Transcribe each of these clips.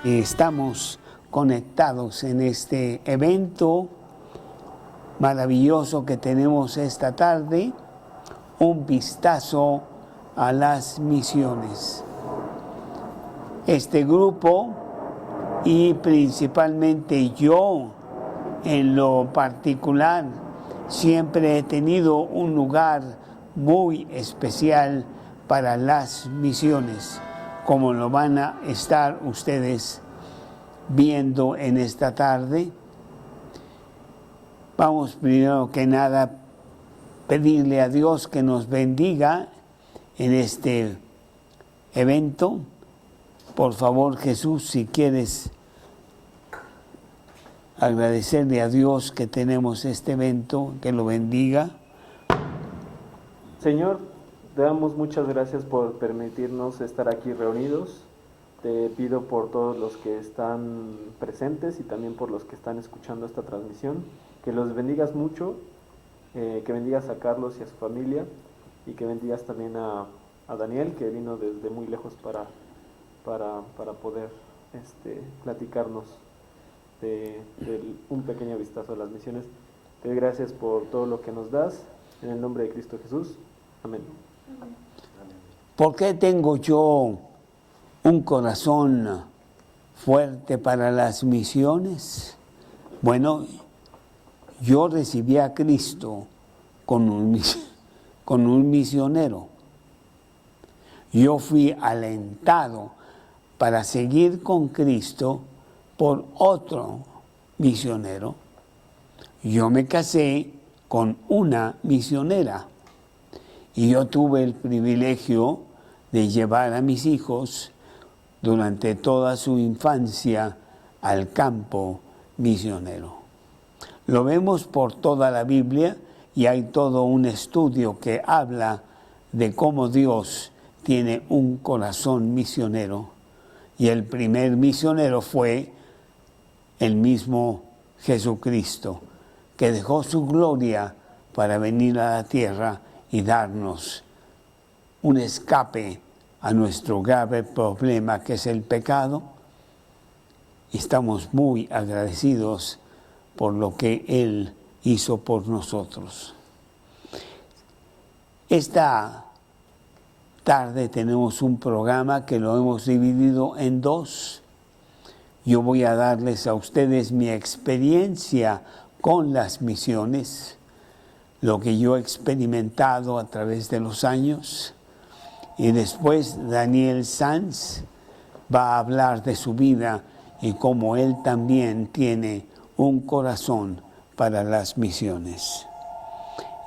Estamos conectados en este evento maravilloso que tenemos esta tarde, un vistazo a las misiones. Este grupo y principalmente yo en lo particular siempre he tenido un lugar muy especial para las misiones, como lo van a estar ustedes viendo en esta tarde. Vamos primero que nada pedirle a Dios que nos bendiga en este evento. Por favor, Jesús, si quieres agradecerle a Dios que tenemos este evento, que lo bendiga. Señor, te damos muchas gracias por permitirnos estar aquí reunidos. Te pido por todos los que están presentes y también por los que están escuchando esta transmisión, que los bendigas mucho, que bendigas a Carlos y a su familia, y que bendigas también a Daniel, que vino desde muy lejos para poder platicarnos de un pequeño vistazo a las misiones. Te doy gracias por todo lo que nos das, en el nombre de Cristo Jesús. Amén. ¿Por qué tengo yo un corazón fuerte para las misiones? Bueno, yo recibí a Cristo con un misionero. Yo fui alentado para seguir con Cristo por otro misionero. Yo me casé con una misionera y yo tuve el privilegio de llevar a mis hijos durante toda su infancia al campo misionero. Lo vemos por toda la Biblia y hay todo un estudio que habla de cómo Dios tiene un corazón misionero. Y el primer misionero fue el mismo Jesucristo, que dejó su gloria para venir a la tierra y darnos un escape a nuestro grave problema que es el pecado. Y estamos muy agradecidos por lo que Él hizo por nosotros. Esta tarde tenemos un programa que lo hemos dividido en dos. Yo voy a darles a ustedes mi experiencia con las misiones, lo que yo he experimentado a través de los años. Y después Daniel Sanz va a hablar de su vida y cómo él también tiene un corazón para las misiones.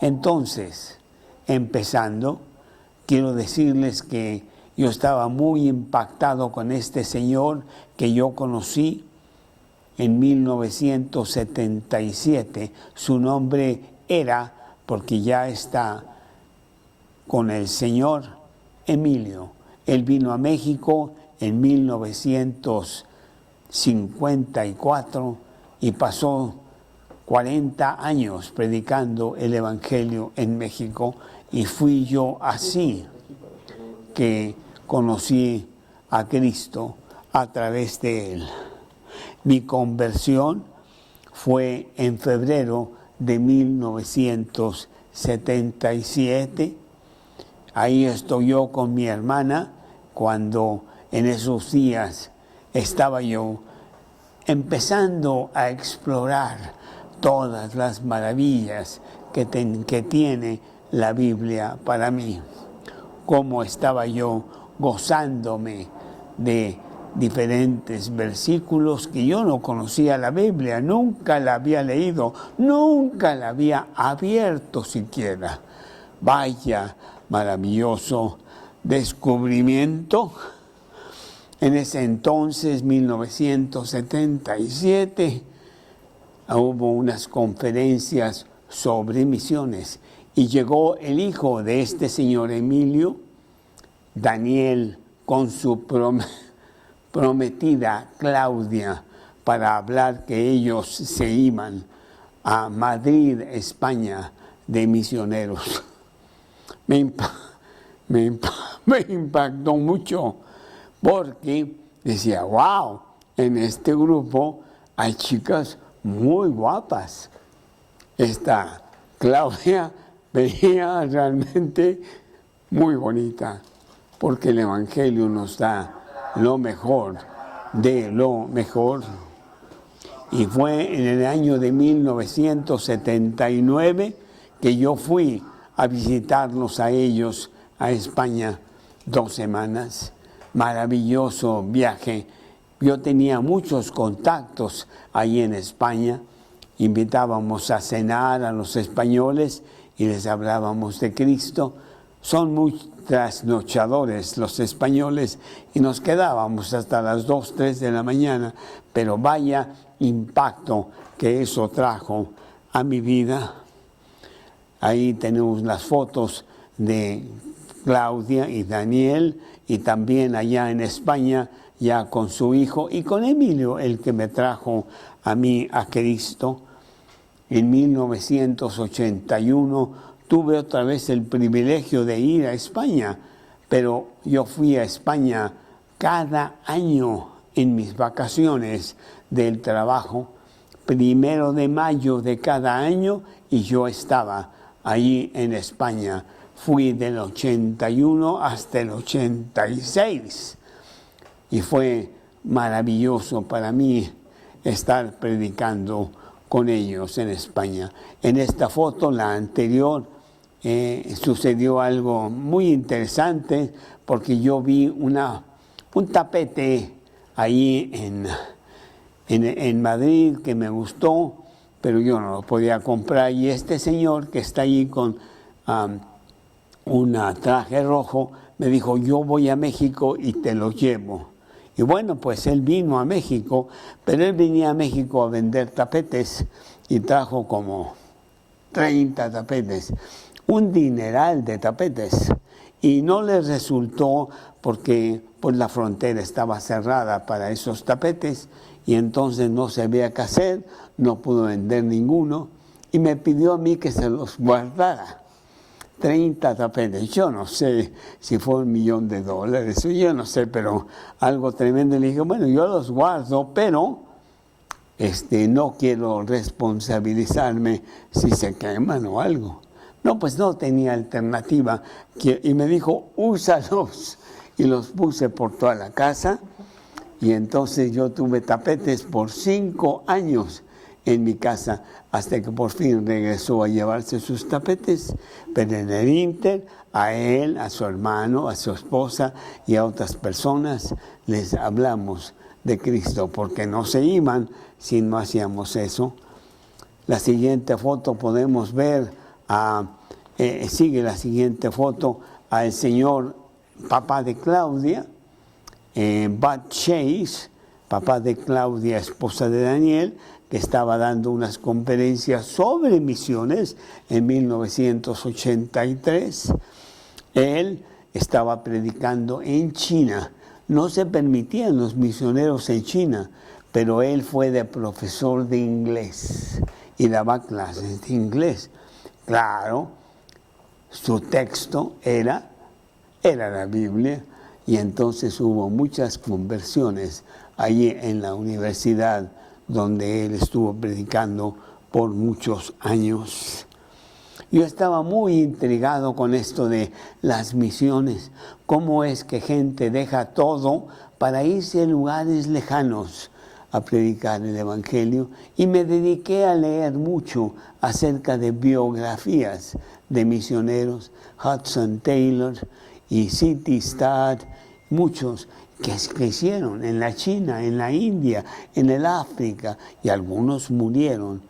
Entonces, empezando, quiero decirles que yo estaba muy impactado con este señor que yo conocí en 1977. Su nombre era, porque ya está con el señor, Emilio. Él vino a México en 1954 y pasó 40 años predicando el Evangelio en México, y fui yo así que conocí a Cristo a través de él. Mi conversión fue en febrero de 1977. Ahí estoy yo con mi hermana, cuando en esos días estaba yo empezando a explorar todas las maravillas que tiene la Biblia para mí. Cómo estaba yo gozándome de diferentes versículos que yo no conocía la Biblia, nunca la había leído, nunca la había abierto siquiera. Vaya maravilloso descubrimiento. En ese entonces, 1977, hubo unas conferencias sobre misiones y llegó el hijo de este señor Emilio, Daniel, con su prometida Claudia, para hablar que ellos se iban a Madrid, España, de misioneros. Me impactó mucho, porque decía, wow, en este grupo hay chicas muy guapas. Esta Claudia venía realmente muy bonita, porque el Evangelio nos da lo mejor de lo mejor. Y fue en el año de 1979 que yo fui a visitarlos a ellos a España 2 semanas. Maravilloso viaje. Yo tenía muchos contactos ahí en España. Invitábamos a cenar a los españoles y les hablábamos de Cristo. Son muy trasnochadores los españoles y nos quedábamos hasta las 2, 3 de la mañana, pero vaya impacto que eso trajo a mi vida. Ahí tenemos las fotos de Claudia y Daniel, y también allá en España ya con su hijo y con Emilio, el que me trajo a mí a Cristo. En 1981 tuve otra vez el privilegio de ir a España, pero yo fui a España cada año en mis vacaciones del trabajo, 1 de mayo de cada año, y yo estaba allí en España. Fui del 81 hasta el 86 y fue maravilloso para mí estar predicando con ellos en España. En esta foto, la anterior, sucedió algo muy interesante, porque yo vi un tapete ahí en Madrid que me gustó, pero yo no lo podía comprar, y este señor que está ahí con un traje rojo me dijo: yo voy a México y te lo llevo. Y bueno, pues él vino a México, pero él venía a México a vender tapetes y trajo como 30 tapetes, un dineral de tapetes, y no le resultó porque pues la frontera estaba cerrada para esos tapetes y entonces no sabía qué hacer, no pudo vender ninguno y me pidió a mí que se los guardara. 30 tapetes, yo no sé si fue $1,000,000, yo no sé, pero algo tremendo. Le dije: bueno, yo los guardo, pero no quiero responsabilizarme si se queman o algo. No, pues no tenía alternativa. Y me dijo: úsalos. Y los puse por toda la casa. Y entonces yo tuve tapetes por 5 años en mi casa, hasta que por fin regresó a llevarse sus tapetes. Pero en el ínter, a él, a su hermano, a su esposa y a otras personas les hablamos de Cristo, porque no se iban si no hacíamos eso. La siguiente foto podemos ver, sigue la siguiente foto, al señor papá de Claudia, Bud Chase, papá de Claudia, esposa de Daniel, que estaba dando unas conferencias sobre misiones en 1983. Él estaba predicando en China. No se permitían los misioneros en China, pero él fue de profesor de inglés y daba clases de inglés. Claro, su texto era la Biblia, y entonces hubo muchas conversiones allí en la universidad donde él estuvo predicando por muchos años. Yo estaba muy intrigado con esto de las misiones. ¿Cómo es que gente deja todo para irse a lugares lejanos a predicar el Evangelio? Y me dediqué a leer mucho acerca de biografías de misioneros, Hudson Taylor y C.T. Studd, muchos que hicieron en la China, en la India, en el África, y algunos murieron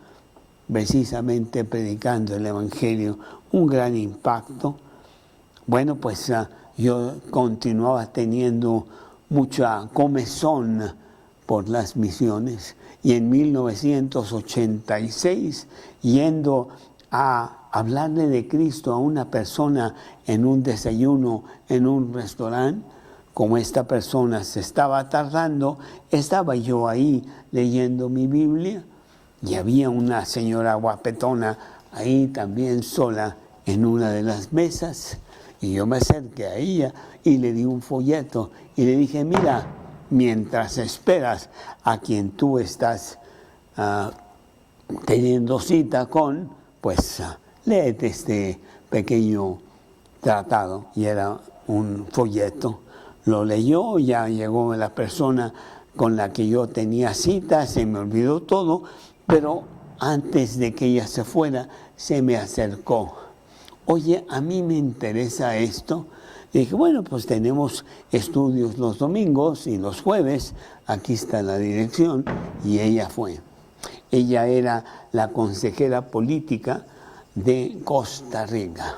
precisamente predicando el Evangelio. Un gran impacto. Bueno, pues yo continuaba teniendo mucha comezón por las misiones, y en 1986, yendo a hablarle de Cristo a una persona en un desayuno en un restaurante, como esta persona se estaba tardando, estaba yo ahí leyendo mi Biblia, y había una señora guapetona ahí también sola en una de las mesas, y yo me acerqué a ella y le di un folleto y le dije: mira, mientras esperas a quien tú estás teniendo cita con, pues léete este pequeño tratado. Y era un folleto. Lo leyó, ya llegó la persona con la que yo tenía cita, se me olvidó todo, pero antes de que ella se fuera, se me acercó. Oye, a mí me interesa esto. Y dije, bueno, pues tenemos estudios los domingos y los jueves, aquí está la dirección, y ella fue. Ella era la consejera política de Costa Rica.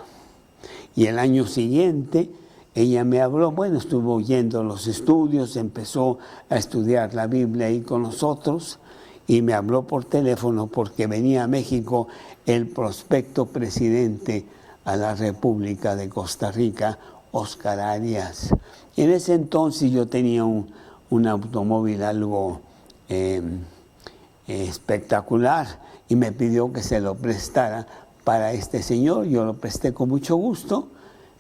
Y el año siguiente ella me habló, bueno, estuvo oyendo los estudios, empezó a estudiar la Biblia ahí con nosotros y me habló por teléfono porque venía a México el prospecto presidente a la República de Costa Rica, Óscar Arias. En ese entonces yo tenía un automóvil algo espectacular y me pidió que se lo prestara para este señor. Yo lo presté con mucho gusto.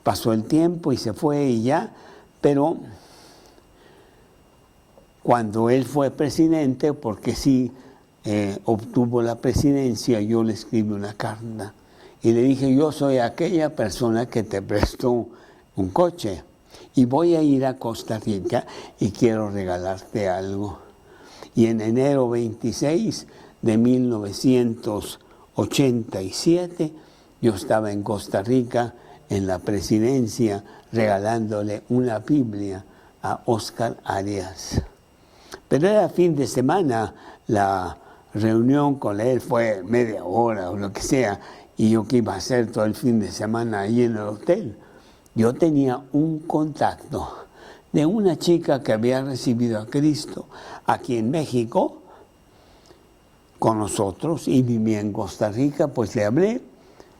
Pasó el tiempo y se fue y ya, pero cuando él fue presidente, porque sí obtuvo la presidencia, yo le escribí una carta y le dije, yo soy aquella persona que te prestó un coche y voy a ir a Costa Rica y quiero regalarte algo. Y en enero 26 de 1987, yo estaba en Costa Rica, en la presidencia, regalándole una Biblia a Óscar Arias. Pero era fin de semana, la reunión con él fue media hora o lo que sea, y yo que iba a hacer todo el fin de semana ahí en el hotel. Yo tenía un contacto de una chica que había recibido a Cristo aquí en México con nosotros y vivía en Costa Rica, pues le hablé,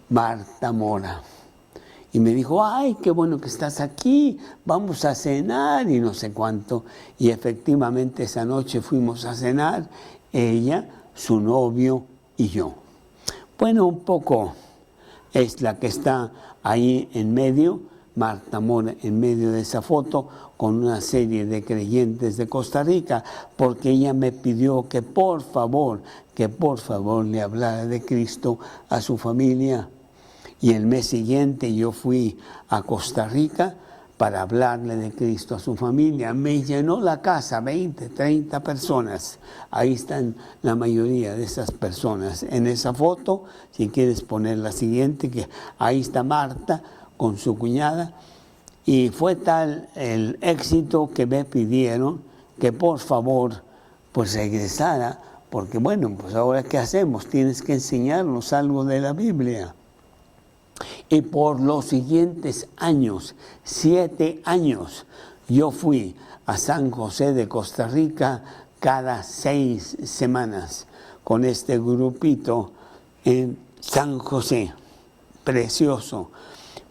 Marta Mora. Y me dijo, ay, qué bueno que estás aquí, vamos a cenar y no sé cuánto. Y efectivamente esa noche fuimos a cenar, ella, su novio y yo. Bueno, un poco es la que está ahí en medio, Marta Mora, en medio de esa foto, con una serie de creyentes de Costa Rica, porque ella me pidió que por favor le hablara de Cristo a su familia. Y el mes siguiente yo fui a Costa Rica para hablarle de Cristo a su familia. Me llenó la casa, 20, 30 personas. Ahí están la mayoría de esas personas. En esa foto, si quieres poner la siguiente, que ahí está Marta con su cuñada. Y fue tal el éxito que me pidieron que por favor pues regresara, porque bueno, pues ahora ¿qué hacemos? Tienes que enseñarnos algo de la Biblia. Y por los siguientes años, 7 años, yo fui a San José de Costa Rica cada 6 semanas con este grupito en San José, precioso.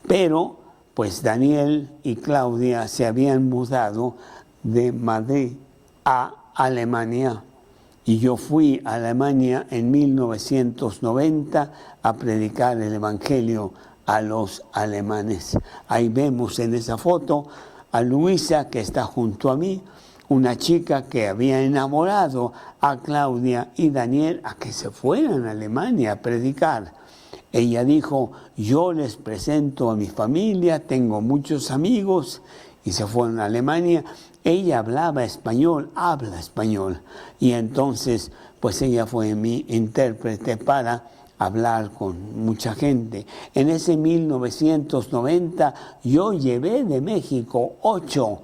Pero pues Daniel y Claudia se habían mudado de Madrid a Alemania. Y yo fui a Alemania en 1990 a predicar el Evangelio a los alemanes. Ahí vemos en esa foto a Luisa, que está junto a mí, una chica que había enamorado a Claudia y Daniel a que se fueran a Alemania a predicar. Ella dijo, yo les presento a mi familia, tengo muchos amigos, y se fueron a Alemania. Ella hablaba español, habla español, y entonces pues ella fue mi intérprete para hablar con mucha gente. En ese 1990 yo llevé de México 8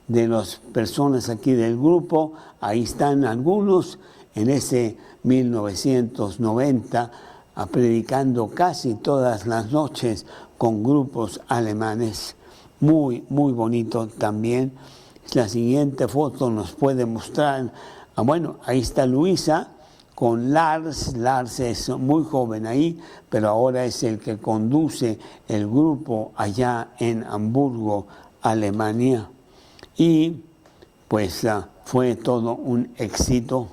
de las personas aquí del grupo, ahí están algunos, en ese 1990, predicando casi todas las noches con grupos alemanes. Muy, muy bonito también. La siguiente foto nos puede mostrar, bueno, ahí está Luisa con Lars. Lars es muy joven ahí, pero ahora es el que conduce el grupo allá en Hamburgo, Alemania. Y pues fue todo un éxito.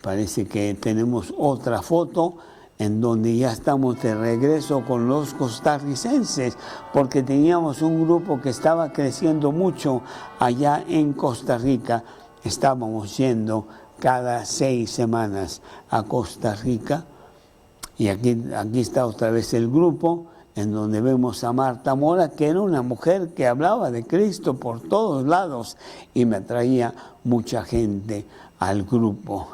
Parece que tenemos otra foto en donde ya estamos de regreso con los costarricenses, porque teníamos un grupo que estaba creciendo mucho allá en Costa Rica. Estábamos yendo cada 6 semanas a Costa Rica, y aquí está otra vez el grupo, en donde vemos a Marta Mora, que era una mujer que hablaba de Cristo por todos lados y me traía mucha gente al grupo.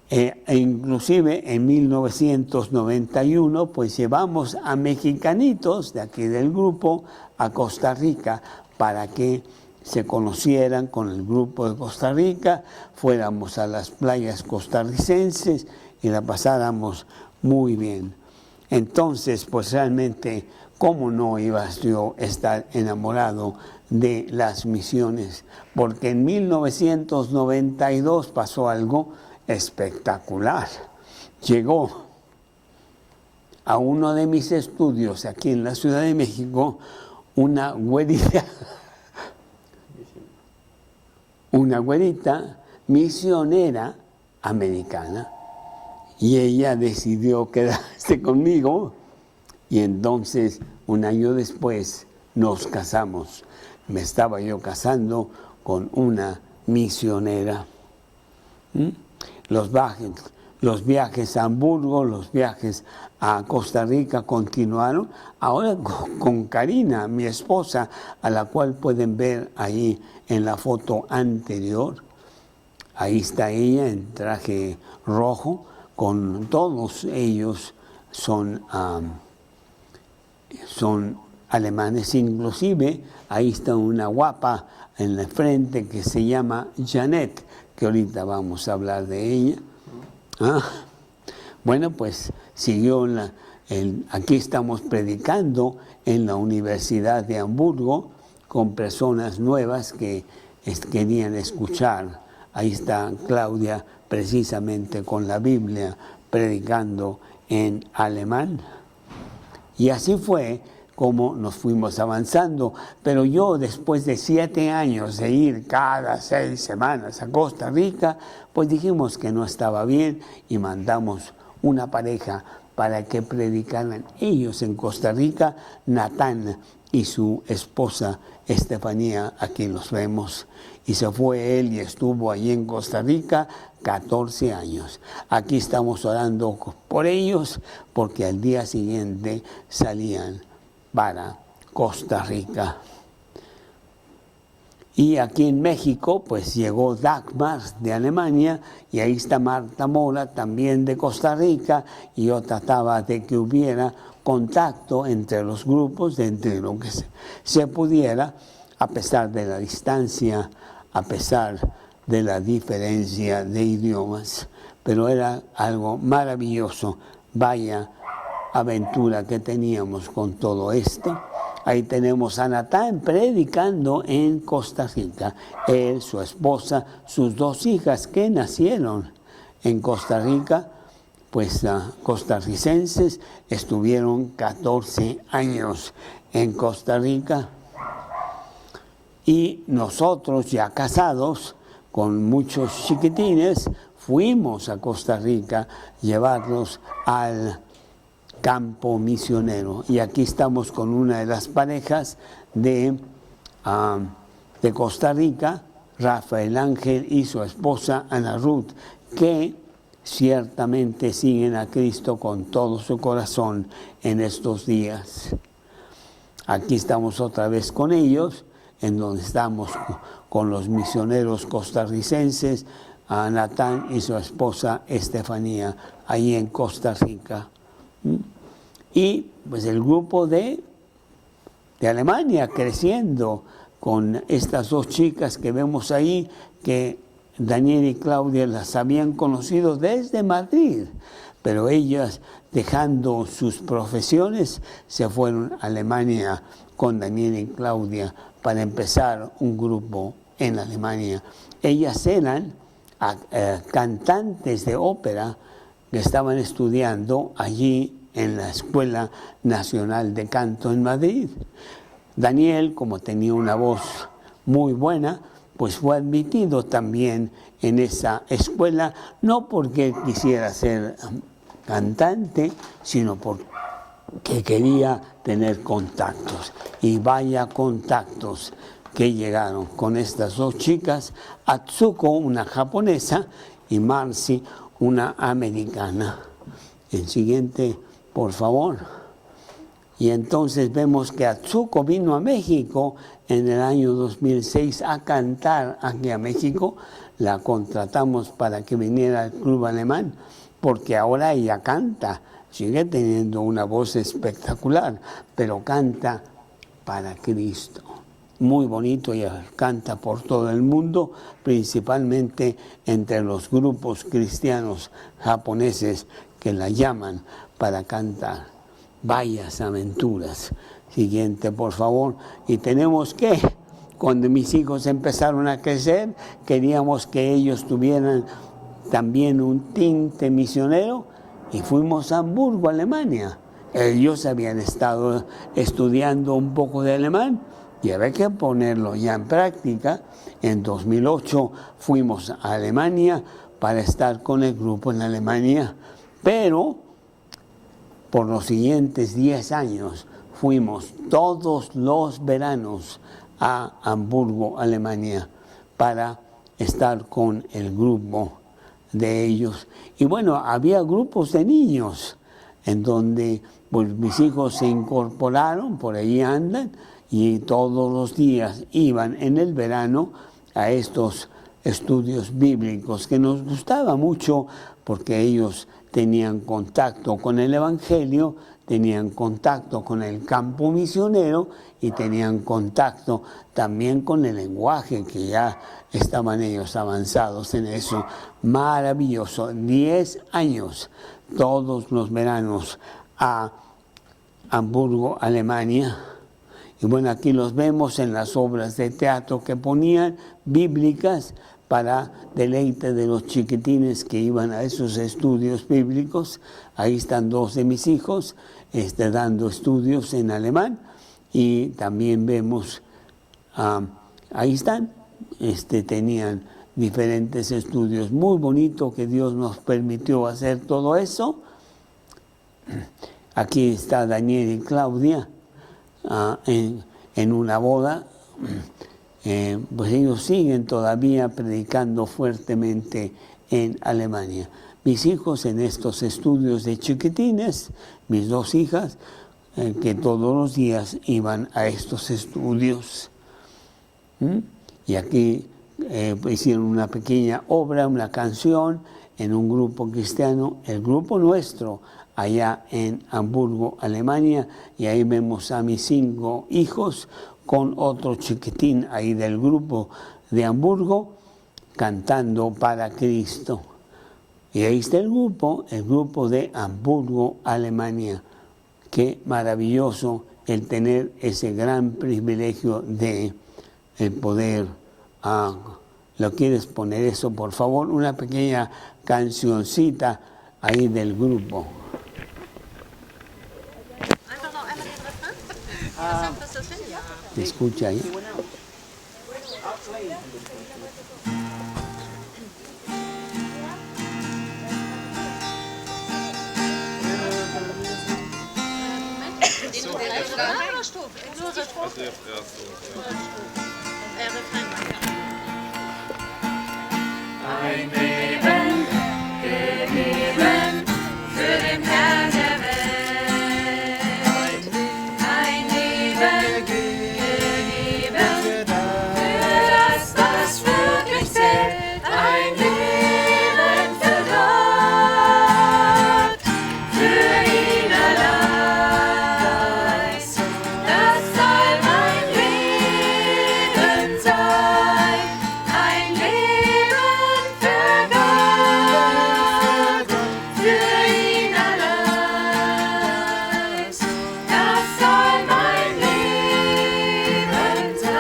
Inclusive en 1991 pues llevamos a mexicanitos de aquí del grupo a Costa Rica para que se conocieran con el grupo de Costa Rica, fuéramos a las playas costarricenses y la pasáramos muy bien. Entonces, pues realmente, ¿cómo no ibas yo a estar enamorado de las misiones? Porque en 1992 pasó algo espectacular. Llegó a uno de mis estudios aquí en la Ciudad de México una güerita misionera americana. Y ella decidió quedarse conmigo y entonces 1 año después nos casamos. Me estaba yo casando con una misionera. Los viajes a Hamburgo, los viajes a Costa Rica continuaron. Ahora con Karina, mi esposa, a la cual pueden ver ahí en la foto anterior. Ahí está ella en traje rojo. Con todos ellos son alemanes, inclusive ahí está una guapa en la frente que se llama Janet, que ahorita vamos a hablar de ella. Bueno, pues siguió aquí estamos predicando en la Universidad de Hamburgo con personas nuevas que querían escuchar. Ahí está Claudia precisamente con la Biblia predicando en alemán. Y así fue como nos fuimos avanzando. Pero yo, después de 7 años de ir cada 6 semanas a Costa Rica, pues dijimos que no estaba bien y mandamos una pareja para que predicaran ellos en Costa Rica, Natán y su esposa Estefanía, aquí los vemos. Y se fue él y estuvo allí en Costa Rica 14 años. Aquí estamos orando por ellos porque al día siguiente salían para Costa Rica. Y aquí en México pues llegó Dagmar de Alemania y ahí está Marta Mora también de Costa Rica, y yo trataba de que hubiera contacto entre los grupos, entre lo que se pudiera, a pesar de la distancia, a pesar de la diferencia de idiomas. Pero era algo maravilloso. Vaya aventura que teníamos con todo esto. Ahí tenemos a Natán predicando en Costa Rica. Él, su esposa, sus 2 hijas que nacieron en Costa Rica, pues costarricenses, estuvieron 14 años en Costa Rica. Y nosotros, ya casados, con muchos chiquitines, fuimos a Costa Rica, llevarlos al campo misionero. Y aquí estamos con una de las parejas de Costa Rica, Rafael Ángel y su esposa Ana Ruth, que ciertamente siguen a Cristo con todo su corazón en estos días. Aquí estamos otra vez con ellos, en donde estamos con los misioneros costarricenses, a Natán y su esposa Estefanía, ahí en Costa Rica. Y pues el grupo de Alemania creciendo con estas 2 chicas que vemos ahí, que Daniel y Claudia las habían conocido desde Madrid, pero ellas, dejando sus profesiones, se fueron a Alemania con Daniel y Claudia para empezar un grupo en Alemania. Ellas eran cantantes de ópera que estaban estudiando allí en la Escuela Nacional de Canto en Madrid. Daniel, como tenía una voz muy buena, pues fue admitido también en esa escuela, no porque quisiera ser cantante, sino porque quería tener contactos. Y vaya contactos que llegaron con estas dos chicas, Atsuko, una japonesa, y Marcy, una americana. El siguiente, por favor. Y entonces vemos que Atsuko vino a México en el año 2006 a cantar aquí a México. La contratamos para que viniera al Club Alemán, porque ahora ella canta, sigue teniendo una voz espectacular, pero canta para Cristo. Muy bonito, ella canta por todo el mundo, principalmente entre los grupos cristianos japoneses que la llaman para cantar. Vayas aventuras. Siguiente, por favor. Y tenemos que, cuando mis hijos empezaron a crecer, queríamos que ellos tuvieran también un tinte misionero y fuimos a Hamburgo, Alemania. Ellos habían estado estudiando un poco de alemán y había que ponerlo ya en práctica. En 2008 fuimos a Alemania para estar con el grupo en Alemania, pero por los siguientes 10 años fuimos todos los veranos a Hamburgo, Alemania, para estar con el grupo de ellos. Y bueno, había grupos de niños en donde pues, mis hijos se incorporaron, por ahí andan, y todos los días iban en el verano a estos estudios bíblicos que nos gustaba mucho porque ellos tenían contacto con el Evangelio, tenían contacto con el campo misionero y tenían contacto también con el lenguaje, que ya estaban ellos avanzados en eso. Maravilloso. 10 años, todos los veranos a Hamburgo, Alemania. Y bueno, aquí los vemos en las obras de teatro que ponían, bíblicas, para deleite de los chiquitines que iban a esos estudios bíblicos. Ahí están dos de mis hijos dando estudios en alemán. Y también vemos, ahí están, tenían diferentes estudios. Muy bonito que Dios nos permitió hacer todo eso. Aquí está Daniel y Claudia en una boda. Pues ellos siguen todavía predicando fuertemente en Alemania. Mis hijos en estos estudios de chiquitines, mis dos hijas, que todos los días iban a estos estudios. Y aquí hicieron una pequeña obra, una canción en un grupo cristiano, el grupo nuestro, allá en Hamburgo, Alemania, y ahí vemos a mis 5 hijos con otro chiquitín ahí del grupo de Hamburgo, cantando para Cristo. Y ahí está el grupo de Hamburgo, Alemania. Qué maravilloso el tener ese gran privilegio de el poder. ¿Lo quieres poner eso, por favor? Una pequeña cancioncita ahí del grupo. ¿Te escucha ahí? Ein Leben gegeben für den Herrn der Welt. Ein Leben gegeben für das, was wirklich zählt. Ein Leben für Gott, für ihn allein. Das soll mein Leben sein. Ein Leben für Gott, für ihn allein. Das soll mein Leben sein.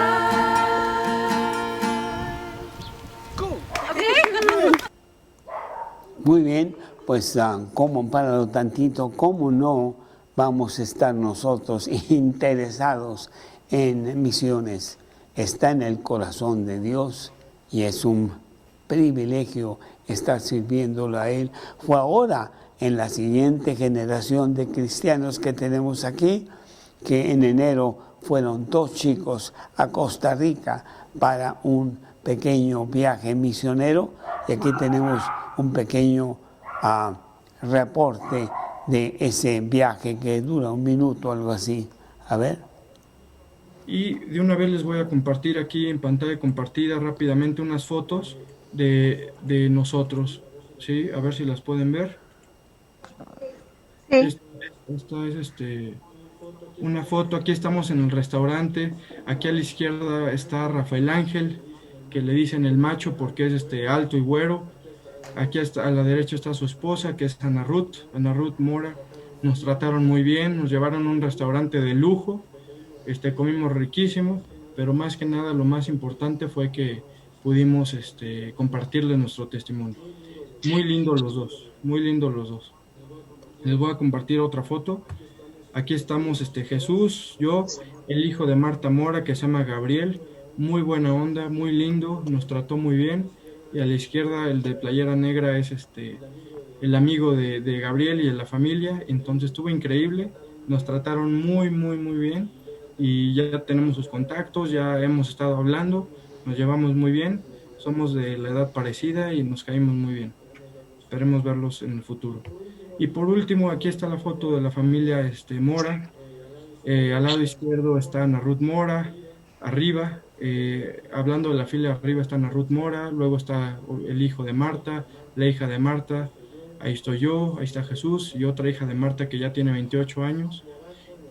Muy bien, pues como para lo tantito, ¿cómo no vamos a estar nosotros interesados en misiones, está en el corazón de Dios y es un privilegio estar sirviéndolo a Él. Fue ahora en la siguiente generación de cristianos que tenemos aquí, que en enero fueron 2 chicos a Costa Rica para un pequeño viaje misionero, y aquí tenemos un pequeño reporte de ese viaje que dura 1 minuto, algo así. A ver. Y de una vez les voy a compartir aquí en pantalla compartida rápidamente unas fotos de nosotros, ¿sí? A ver si las pueden ver. Sí. Esta es una foto, aquí estamos en el restaurante, aquí a la izquierda está Rafael Ángel, que le dicen el macho porque es alto y güero. Aquí a la derecha está su esposa, que es Ana Ruth Mora. Nos trataron muy bien, nos llevaron a un restaurante de lujo, comimos riquísimo, pero más que nada lo más importante fue que pudimos compartirles nuestro testimonio. Muy lindos los dos, muy lindos los dos. Les voy a compartir otra foto. Aquí estamos Jesús, yo, el hijo de Marta Mora, que se llama Gabriel, muy buena onda, muy lindo, nos trató muy bien. Y a la izquierda, el de playera negra, es el amigo de Gabriel y de la familia. Entonces estuvo increíble, nos trataron muy, muy, muy bien. Y ya tenemos sus contactos, ya hemos estado hablando, nos llevamos muy bien, somos de la edad parecida y nos caímos muy bien. Esperemos verlos en el futuro. Y por último, aquí está la foto de la familia Mora. Al lado izquierdo está Ana Ruth Mora, arriba, hablando de la familia, arriba está Ana Ruth Mora, luego está el hijo de Marta, la hija de Marta, ahí estoy yo, ahí está Jesús y otra hija de Marta que ya tiene 28 años.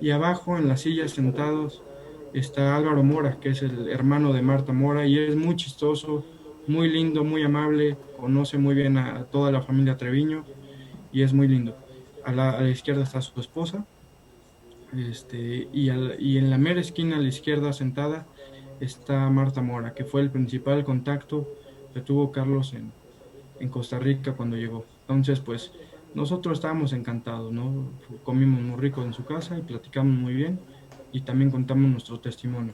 Y abajo en las sillas sentados está Álvaro Mora, que es el hermano de Marta Mora, y es muy chistoso, muy lindo, muy amable, conoce muy bien a toda la familia Treviño y es muy lindo. A la izquierda está su esposa, y en la mera esquina a la izquierda sentada está Marta Mora, que fue el principal contacto que tuvo Carlos en Costa Rica cuando llegó. Entonces, pues, nosotros estábamos encantados, ¿no? Comimos muy rico en su casa y platicamos muy bien y también contamos nuestro testimonio.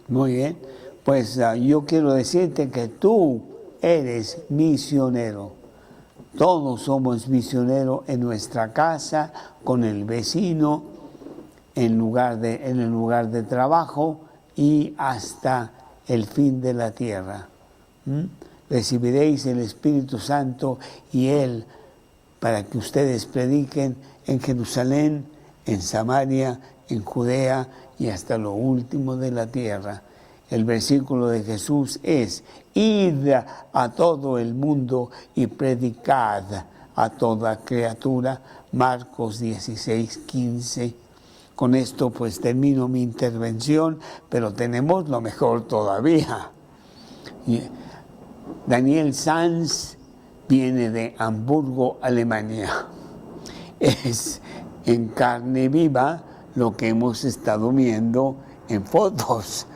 Muy bien, pues yo quiero decirte que tú eres misionero. Todos somos misioneros en nuestra casa, con el vecino, en el lugar de trabajo y hasta el fin de la tierra. Recibiréis el Espíritu Santo y Él para que ustedes prediquen en Jerusalén, en Samaria, en Judea y hasta lo último de la tierra. El versículo de Jesús es: id a todo el mundo y predicad a toda criatura. Marcos 16:15. Con esto pues termino mi intervención, pero tenemos lo mejor todavía. Daniel Sanz viene de Hamburgo, Alemania. Es en carne viva lo que hemos estado viendo en fotos.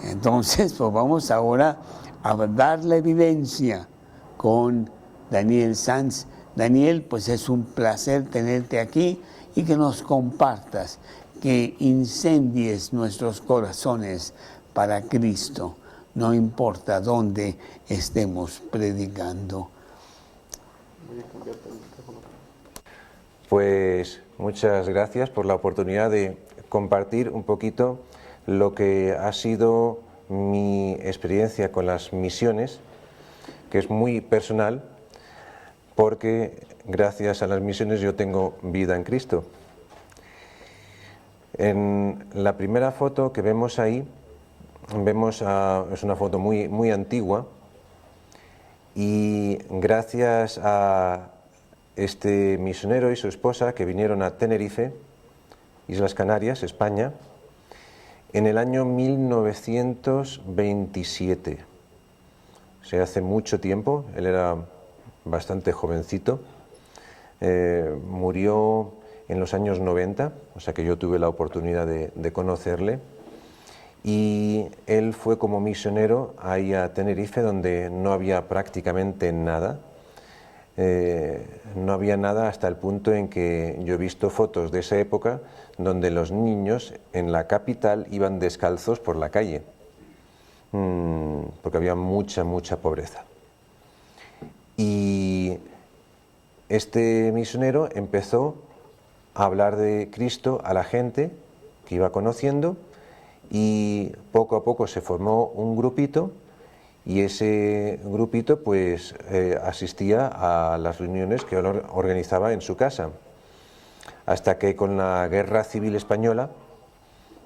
Entonces, pues vamos ahora a dar la evidencia con Daniel Sanz. Daniel, pues es un placer tenerte aquí y que nos compartas, que incendies nuestros corazones para Cristo, no importa dónde estemos predicando. Pues muchas gracias por la oportunidad de compartir un poquito lo que ha sido mi experiencia con las misiones, que es muy personal, porque gracias a las misiones yo tengo vida en Cristo. En la primera foto que vemos ahí, es una foto muy, muy antigua, y gracias a este misionero y su esposa que vinieron a Tenerife, Islas Canarias, España, en el año 1927. O sea, hace mucho tiempo, él era bastante jovencito, murió en los años 90, o sea que yo tuve la oportunidad de conocerle, y él fue como misionero ahí a Tenerife, donde no había prácticamente nada. no había nada hasta el punto en que yo he visto fotos de esa época donde los niños en la capital iban descalzos por la calle, porque había mucha pobreza. Y este misionero empezó a hablar de Cristo a la gente que iba conociendo, y poco a poco se formó un grupito, y ese grupito pues asistía a las reuniones que él organizaba en su casa, hasta que con la Guerra Civil Española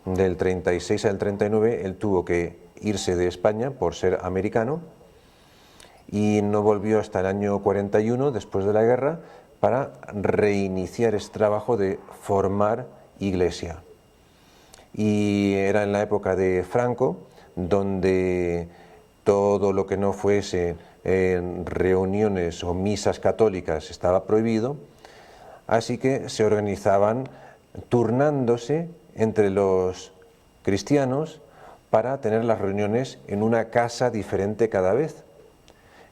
del 36 al 39 él tuvo que irse de España por ser americano, y no volvió hasta el año 41, después de la guerra, para reiniciar este trabajo de formar iglesia. Y era en la época de Franco, donde todo lo que no fuese reuniones o misas católicas estaba prohibido, así que se organizaban turnándose entre los cristianos para tener las reuniones en una casa diferente cada vez.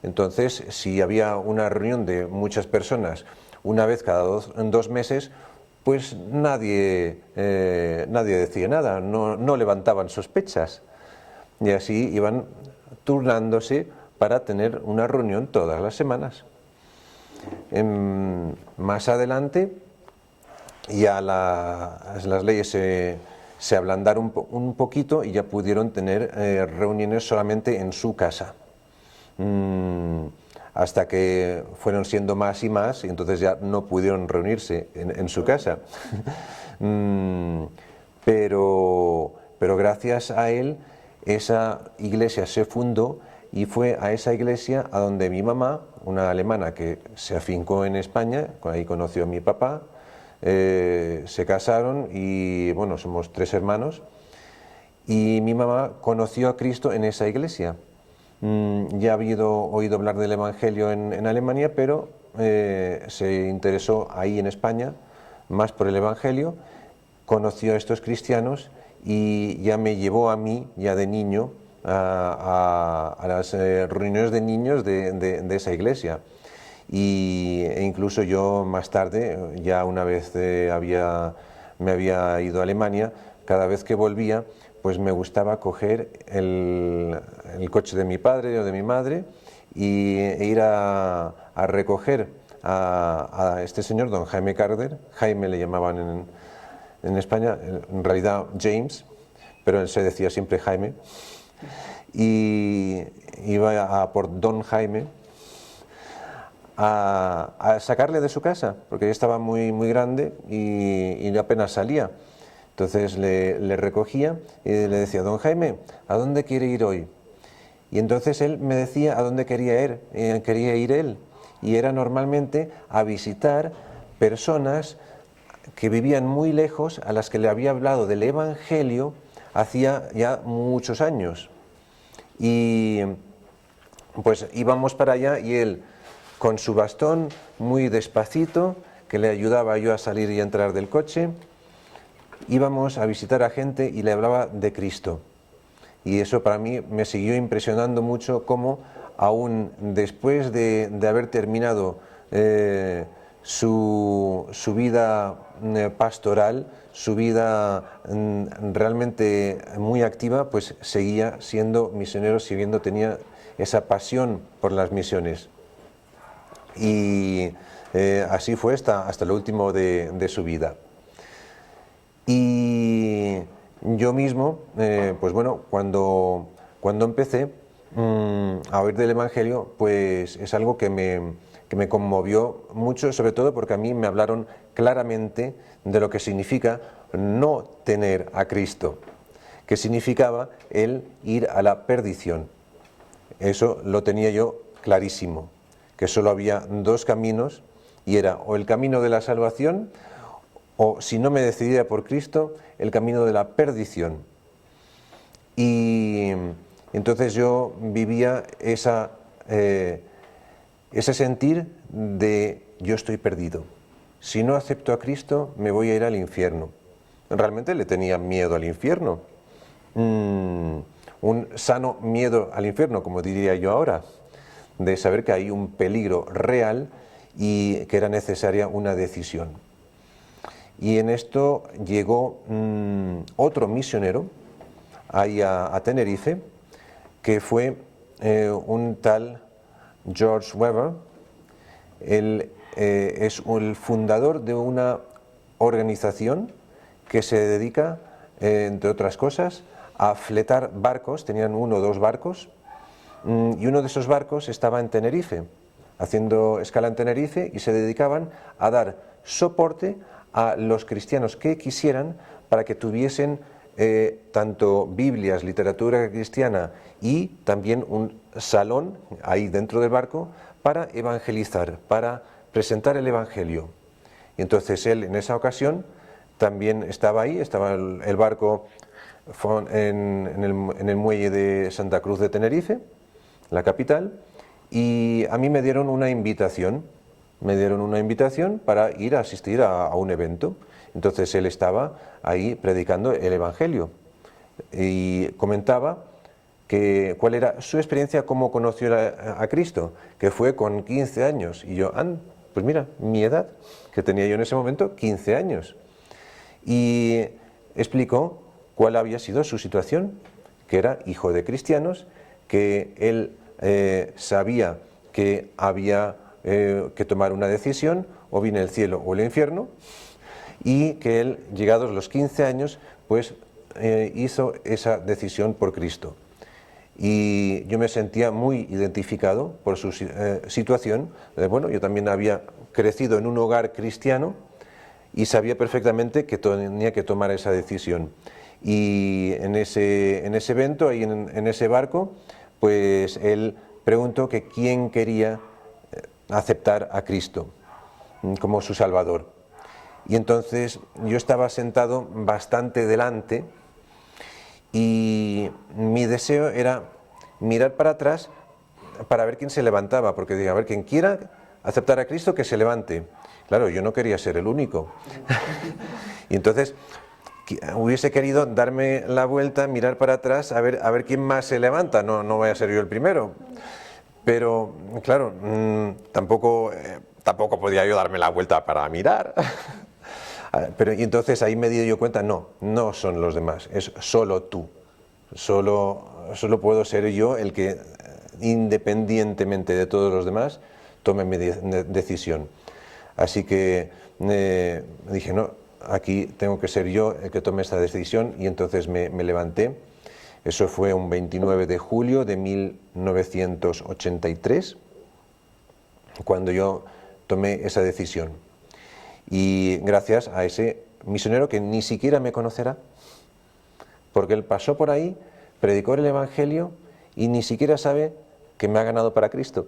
Entonces, si había una reunión de muchas personas una vez cada dos meses, pues nadie decía nada, no levantaban sospechas, y así iban turnándose para tener una reunión todas las semanas. Más adelante ya las leyes se ablandaron un poquito, y ya pudieron tener reuniones solamente en su casa, hasta que fueron siendo más y más, y entonces ya no pudieron reunirse en su casa. Pero gracias a él esa iglesia se fundó, y fue a esa iglesia a donde mi mamá, una alemana que se afincó en España, ahí conoció a mi papá, se casaron, y bueno, somos 3 hermanos, y mi mamá conoció a Cristo en esa iglesia. Ya había oído hablar del Evangelio en Alemania, pero se interesó ahí en España más por el Evangelio, conoció a estos cristianos, y ya me llevó a mí, ya de niño, a las reuniones de niños de esa iglesia. E incluso yo más tarde, ya una vez me había ido a Alemania, cada vez que volvía, pues me gustaba coger el coche de mi padre o de mi madre e ir a recoger a este señor, don Jaime Carder. Jaime le llamaban en España, en realidad James, pero él se decía siempre Jaime, y iba a por don Jaime a sacarle de su casa, porque ya estaba muy grande y apenas salía. Entonces le recogía y le decía: don Jaime, ¿a dónde quiere ir hoy? Y entonces él me decía a dónde quería ir él, y era normalmente a visitar personas que vivían muy lejos, a las que le había hablado del Evangelio hacía ya muchos años. Y pues íbamos para allá, y él con su bastón, muy despacito, que le ayudaba yo a salir y a entrar del coche, íbamos a visitar a gente y le hablaba de Cristo. Y eso para mí me siguió impresionando mucho, cómo aún después de haber terminado su vida pastoral, su vida realmente muy activa, pues seguía siendo misionero, tenía esa pasión por las misiones. Y así fue hasta lo último de su vida. Y yo mismo, pues bueno, cuando empecé a oír del Evangelio, pues es algo que me conmovió mucho, sobre todo porque a mí me hablaron claramente de lo que significa no tener a Cristo, que significaba el ir a la perdición. Eso lo tenía yo clarísimo, que solo había 2 caminos, y era o el camino de la salvación, o, si no me decidía por Cristo, el camino de la perdición. Y entonces yo vivía ese sentir de: yo estoy perdido. Si no acepto a Cristo, me voy a ir al infierno. Realmente le tenía miedo al infierno. Un sano miedo al infierno, como diría yo ahora, de saber que hay un peligro real y que era necesaria una decisión. Y en esto llegó otro misionero ahí a Tenerife, que fue un tal George Weber. Él es el fundador de una organización que se dedica, entre otras cosas, a fletar barcos. Tenían 1 o 2 barcos, y uno de esos barcos estaba en Tenerife, haciendo escala en Tenerife, y se dedicaban a dar soporte a los cristianos que quisieran para que tuviesen tanto Biblias, literatura cristiana y también un salón ahí dentro del barco para evangelizar, para presentar el Evangelio. Y entonces él en esa ocasión también estaba ahí, estaba el barco en el muelle de Santa Cruz de Tenerife, la capital, y a mí me dieron una invitación para ir a asistir a un evento. Entonces él estaba ahí predicando el Evangelio y comentaba cuál era su experiencia, cómo conoció a Cristo, que fue con 15 años. Y yo, pues mira, mi edad, que tenía yo en ese momento, 15 años. Y explicó cuál había sido su situación, que era hijo de cristianos, que él sabía que había que tomar una decisión, o bien el cielo o el infierno, y que él, llegados los 15 años, pues hizo esa decisión por Cristo. Y yo me sentía muy identificado por su situación. Bueno, yo también había crecido en un hogar cristiano y sabía perfectamente que tenía que tomar esa decisión. Y en ese evento, ahí en ese barco, pues él preguntó que quién quería aceptar a Cristo como su Salvador. Y entonces yo estaba sentado bastante delante y mi deseo era mirar para atrás para ver quién se levantaba, porque diga, a ver, quien quiera aceptar a Cristo, que se levante. Claro, yo no quería ser el único. Y entonces hubiese querido darme la vuelta, mirar para atrás, a ver quién más se levanta, no voy a ser yo el primero. Pero, claro, tampoco podía yo darme la vuelta para mirar. Pero y entonces ahí me di yo cuenta, no son los demás, es solo tú. Solo puedo ser yo el que, independientemente de todos los demás, tome mi decisión. Así que dije, no, aquí tengo que ser yo el que tome esta decisión, y entonces me levanté. Eso fue un 29 de julio de 1983, cuando yo tomé esa decisión. Y gracias a ese misionero que ni siquiera me conocerá, porque él pasó por ahí, predicó el Evangelio y ni siquiera sabe que me ha ganado para Cristo.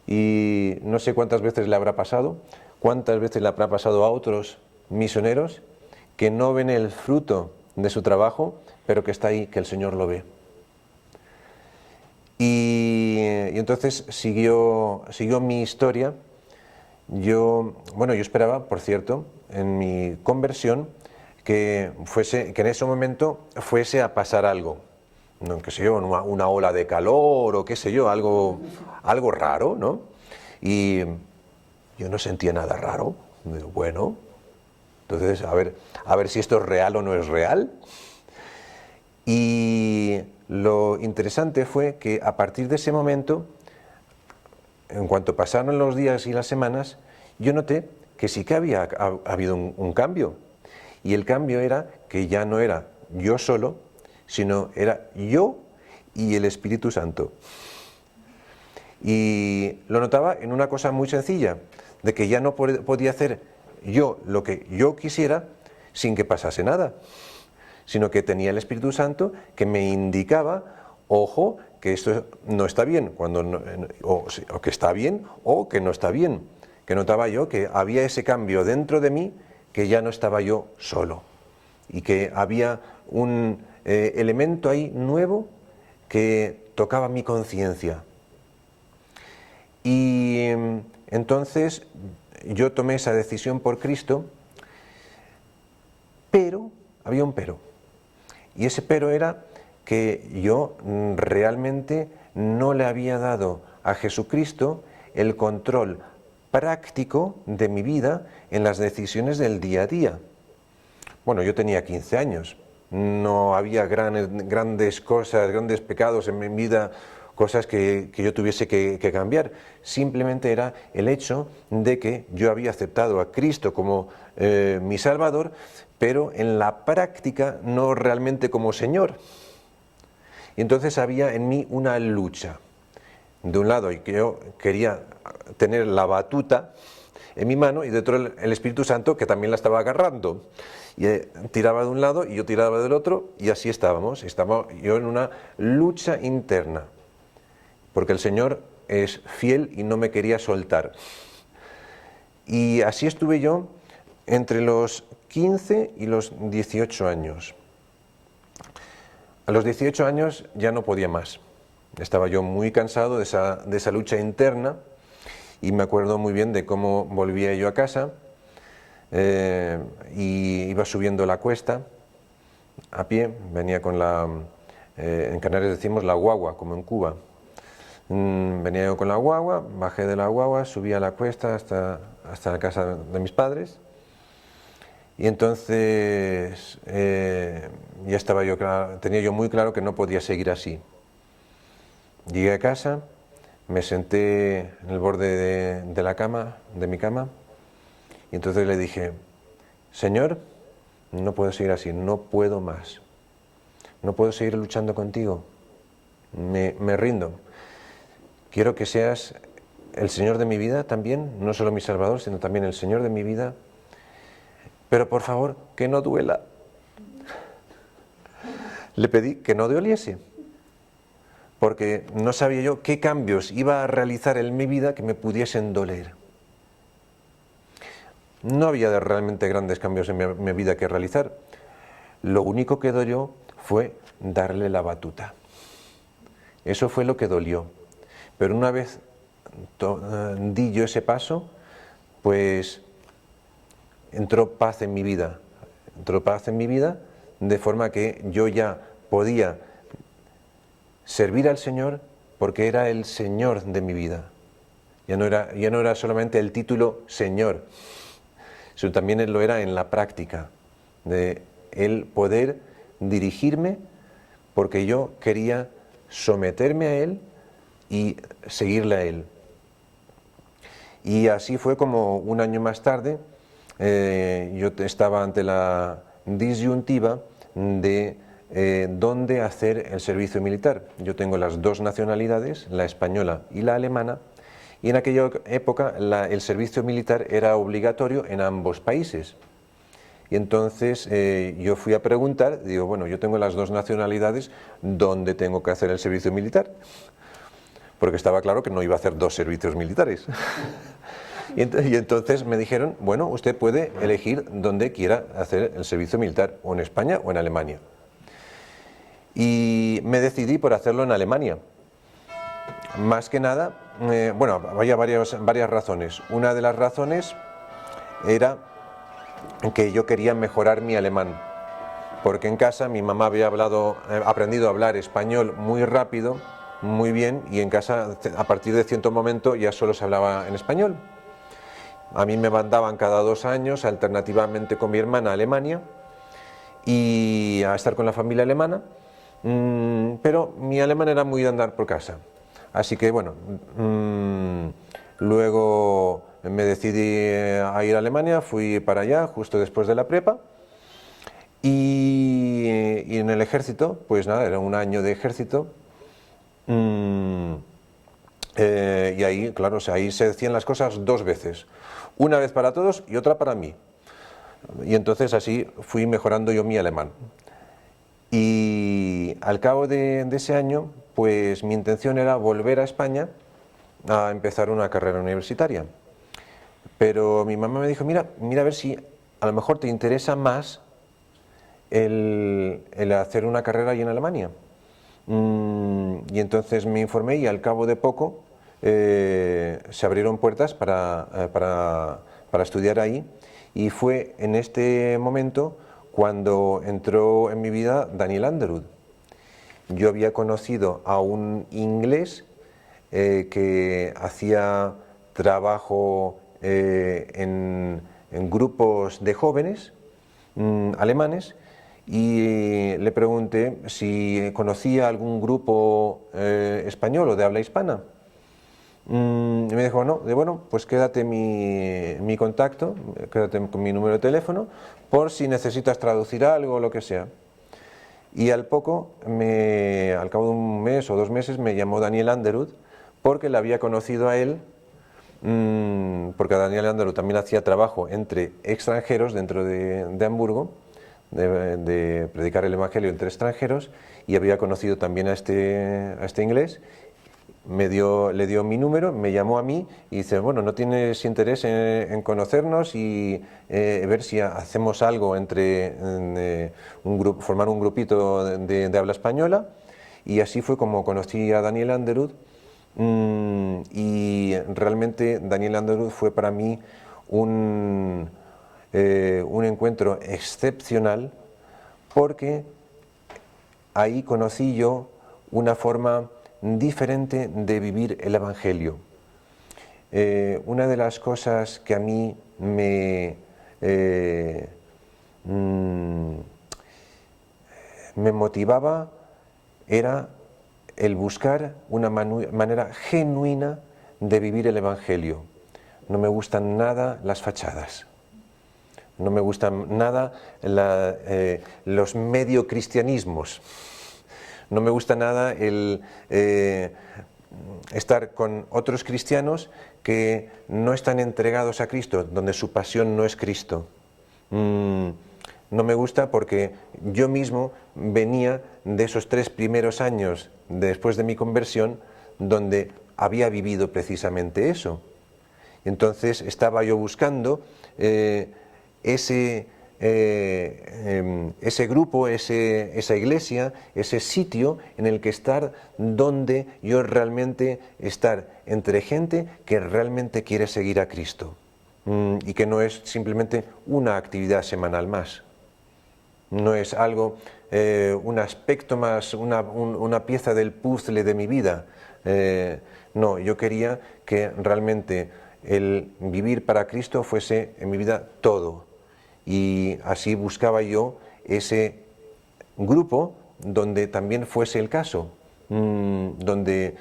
Y no sé cuántas veces le habrá pasado, cuántas veces le habrá pasado a otros misioneros que no ven el fruto de su trabajo, pero que está ahí, que el Señor lo ve. Y entonces siguió mi historia. Yo esperaba, por cierto, en mi conversión, que en ese momento fuese a pasar algo, no, qué sé yo, una ola de calor o qué sé yo, algo raro, ¿no? Y yo no sentía nada raro. Digo, bueno, entonces a ver si esto es real o no es real. Y lo interesante fue que a partir de ese momento, en cuanto pasaron los días y las semanas, yo noté que sí que había habido un cambio. Y el cambio era que ya no era yo solo, sino era yo y el Espíritu Santo. Y lo notaba en una cosa muy sencilla, de que ya no podía hacer yo lo que yo quisiera sin que pasase nada, sino que tenía el Espíritu Santo que me indicaba, ojo, que esto no está bien, o que está bien o que no está bien. Que notaba yo que había ese cambio dentro de mí, que ya no estaba yo solo, y que había un elemento ahí nuevo que tocaba mi conciencia. Y entonces yo tomé esa decisión por Cristo, pero había un pero. Y ese pero era que yo realmente no le había dado a Jesucristo el control práctico de mi vida en las decisiones del día a día. Bueno, yo tenía 15 años, no había grandes cosas, grandes pecados en mi vida, cosas que yo tuviese que cambiar. Simplemente era el hecho de que yo había aceptado a Cristo como mi Salvador, pero en la práctica no realmente como Señor. Y entonces había en mí una lucha. De un lado, yo quería tener la batuta en mi mano, y de otro el Espíritu Santo, que también la estaba agarrando. Y tiraba de un lado y yo tiraba del otro, y así estábamos. Estaba yo en una lucha interna, porque el Señor es fiel y no me quería soltar. Y así estuve yo entre los 15 y los 18 años. A los 18 años ya no podía más. Estaba yo muy cansado de esa lucha interna, y me acuerdo muy bien de cómo volvía yo a casa y iba subiendo la cuesta a pie. Venía con en Canarias decimos la guagua, como en Cuba. Venía yo con la guagua, bajé de la guagua, subí a la cuesta hasta la casa de mis padres, y entonces ya estaba yo tenía yo muy claro que no podía seguir así. Llegué a casa, me senté en el borde de mi cama, y entonces le dije: Señor, no puedo seguir así, no puedo más, no puedo seguir luchando contigo, me rindo. Quiero que seas el Señor de mi vida también, no solo mi Salvador, sino también el Señor de mi vida, pero por favor, que no duela. Le pedí que no doliese, porque no sabía yo qué cambios iba a realizar en mi vida que me pudiesen doler. No había realmente grandes cambios en mi vida que realizar. Lo único que dolió fue darle la batuta. Eso fue lo que dolió. Pero una vez di yo ese paso, pues entró paz en mi vida. Entró paz en mi vida, de forma que yo ya podía servir al Señor, porque era el Señor de mi vida. Ya no era solamente el título Señor, sino también Él lo era en la práctica, de Él poder dirigirme, porque yo quería someterme a Él y seguirle a Él. Y así fue como un año más tarde yo estaba ante la disyuntiva de dónde hacer el servicio militar. Yo tengo las dos nacionalidades, la española y la alemana, y en aquella época el servicio militar era obligatorio en ambos países. Y entonces yo fui a preguntar, digo, bueno, yo tengo las dos nacionalidades, ¿dónde tengo que hacer el servicio militar? Porque estaba claro que no iba a hacer dos servicios militares. Y entonces me dijeron, bueno, usted puede elegir dónde quiera hacer el servicio militar, o en España o en Alemania. Y me decidí por hacerlo en Alemania. Más que nada, bueno, había varias razones. Una de las razones era que yo quería mejorar mi alemán, porque en casa mi mamá había aprendido a hablar español muy rápido, muy bien, y en casa a partir de cierto momento ya solo se hablaba en español. A mí me mandaban cada 2 años alternativamente con mi hermana a Alemania y a estar con la familia alemana, pero mi alemán era muy de andar por casa. Así que bueno, luego me decidí a ir a Alemania, fui para allá justo después de la prepa, y en el ejército, pues nada, era un año de ejército. Y ahí, claro, o sea, ahí se decían las cosas 2 veces, una vez para todos y otra para mí. Y entonces así fui mejorando yo mi alemán. Y al cabo de ese año, pues mi intención era volver a España a empezar una carrera universitaria. Pero mi mamá me dijo, mira a ver si a lo mejor te interesa más el hacer una carrera ahí en Alemania. Y entonces me informé, y al cabo de poco se abrieron puertas para estudiar ahí, y fue en este momento cuando entró en mi vida Daniel Underwood. Yo había conocido a un inglés que hacía trabajo en grupos de jóvenes alemanes, y le pregunté si conocía algún grupo español o de habla hispana. Y me dijo, no, bueno, pues quédate mi contacto, quédate con mi número de teléfono, por si necesitas traducir algo o lo que sea. Y al poco, al cabo de un mes o 2 meses, me llamó Daniel Underwood, porque le había conocido a él, porque Daniel Underwood también hacía trabajo entre extranjeros dentro de Hamburgo, de predicar el Evangelio entre extranjeros, y había conocido también a este inglés. Le dio mi número, me llamó a mí y dice, bueno, ¿no tienes interés en conocernos y ver si hacemos algo formar un grupito de habla española? Y así fue como conocí a Daniel Underwood, y realmente Daniel Underwood fue para mí un encuentro excepcional, porque ahí conocí yo una forma diferente de vivir el Evangelio. Una de las cosas que a mí me motivaba era el buscar una manera genuina de vivir el Evangelio. No me gustan nada las fachadas. No me gustan nada los medio cristianismos. No me gusta nada el estar con otros cristianos que no están entregados a Cristo, donde su pasión no es Cristo. No me gusta porque yo mismo venía de esos 3 primeros años después de mi conversión, donde había vivido precisamente eso. Entonces estaba yo buscando ese grupo, esa iglesia, ese sitio en el que estar, donde yo realmente estar entre gente que realmente quiere seguir a Cristo, y que no es simplemente una actividad semanal más, no es algo, un aspecto más, una pieza del puzzle de mi vida. No, yo quería que realmente el vivir para Cristo fuese en mi vida todo. Y así buscaba yo ese grupo donde también fuese el caso, donde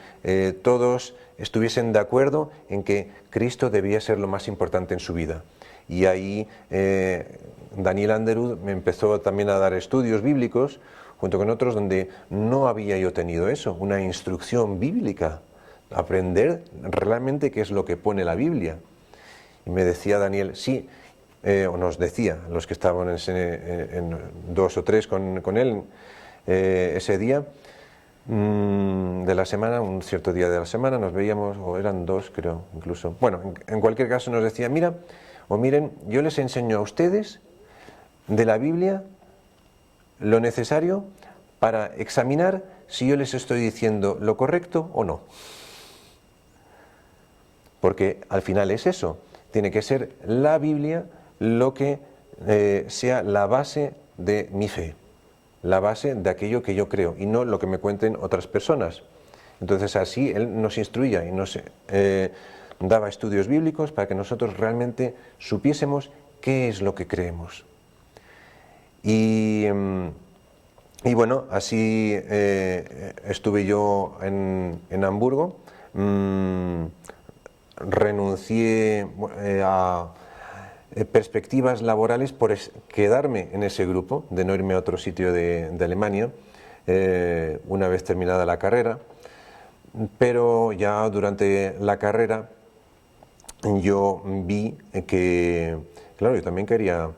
todos estuviesen de acuerdo en que Cristo debía ser lo más importante en su vida. Y ahí Daniel Underwood me empezó también a dar estudios bíblicos, junto con otros, donde no había yo tenido eso, una instrucción bíblica, aprender realmente qué es lo que pone la Biblia. Y me decía Daniel, sí, o nos decía, los que estaban en 2 o 3 con él ese día de la semana, un cierto día de la semana, nos veíamos, o eran 2 creo incluso. Bueno, en cualquier caso nos decía, mira, o miren, yo les enseño a ustedes de la Biblia lo necesario para examinar si yo les estoy diciendo lo correcto o no. Porque al final es eso, tiene que ser la Biblia lo que sea la base de mi fe, la base de aquello que yo creo, y no lo que me cuenten otras personas. Entonces así él nos instruía y nos daba estudios bíblicos para que nosotros realmente supiésemos qué es lo que creemos. Y bueno, así estuve yo en Hamburgo, renuncié a perspectivas laborales por quedarme en ese grupo, de no irme a otro sitio de Alemania, una vez terminada la carrera. Pero ya durante la carrera yo vi que, claro, yo también quería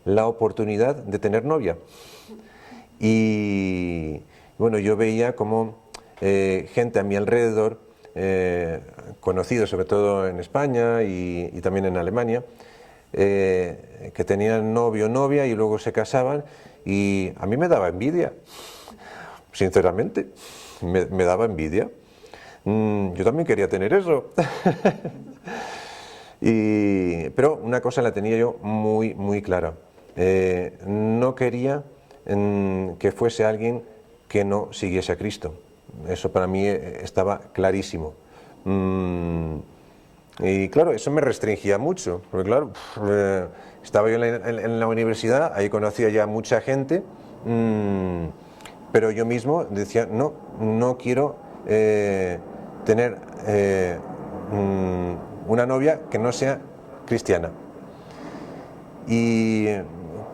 la oportunidad de tener novia. Y bueno, yo veía como gente a mi alrededor, conocidos sobre todo en España y también en Alemania, que tenían novio o novia y luego se casaban, y a mí me daba envidia, sinceramente, me daba envidia. Yo también quería tener eso. Pero una cosa la tenía yo muy, muy clara. No quería que fuese alguien que no siguiese a Cristo. eso para mí estaba clarísimo. Y claro, eso me restringía mucho, porque claro, estaba yo en la universidad, ahí conocía ya mucha gente, pero yo mismo decía, no quiero tener una novia que no sea cristiana. Y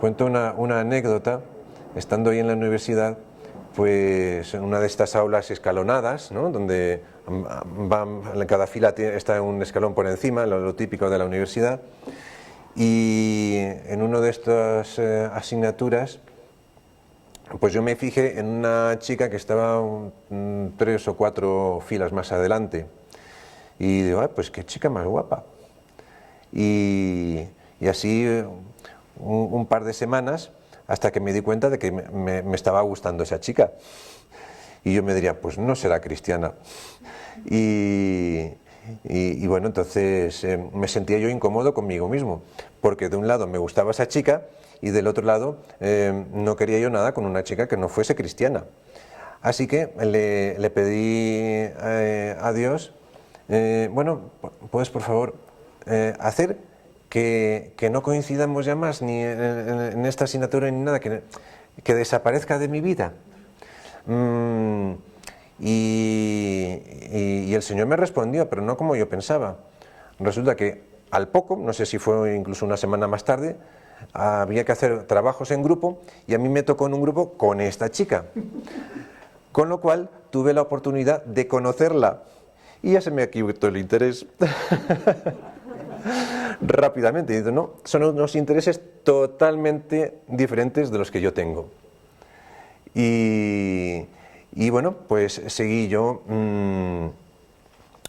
cuento una anécdota, estando ahí en la universidad, pues en una de estas aulas escalonadas, ¿no? Donde en cada fila está un escalón por encima, lo típico de la universidad, y en una de estas asignaturas, pues yo me fijé en una chica que estaba 3 o 4 filas más adelante, y digo, pues qué chica más guapa. Y así un par de semanas, hasta que me di cuenta de que me estaba gustando esa chica. Y yo me diría, pues no será cristiana. Y bueno, entonces me sentía yo incómodo conmigo mismo, porque de un lado me gustaba esa chica y del otro lado no quería yo nada con una chica que no fuese cristiana. Así que le pedí a Dios, bueno, ¿puedes por favor hacer que no coincidamos ya más ni en esta asignatura ni nada, que desaparezca de mi vida? Y el Señor me respondió, pero no como yo pensaba. Resulta que al poco, no sé si fue incluso una semana más tarde, había que hacer trabajos en grupo y a mí me tocó en un grupo con esta chica. Con lo cual tuve la oportunidad de conocerla y ya se me quitó el interés. Rápidamente, y no, son unos intereses totalmente diferentes de los que yo tengo. Y bueno, pues seguí yo en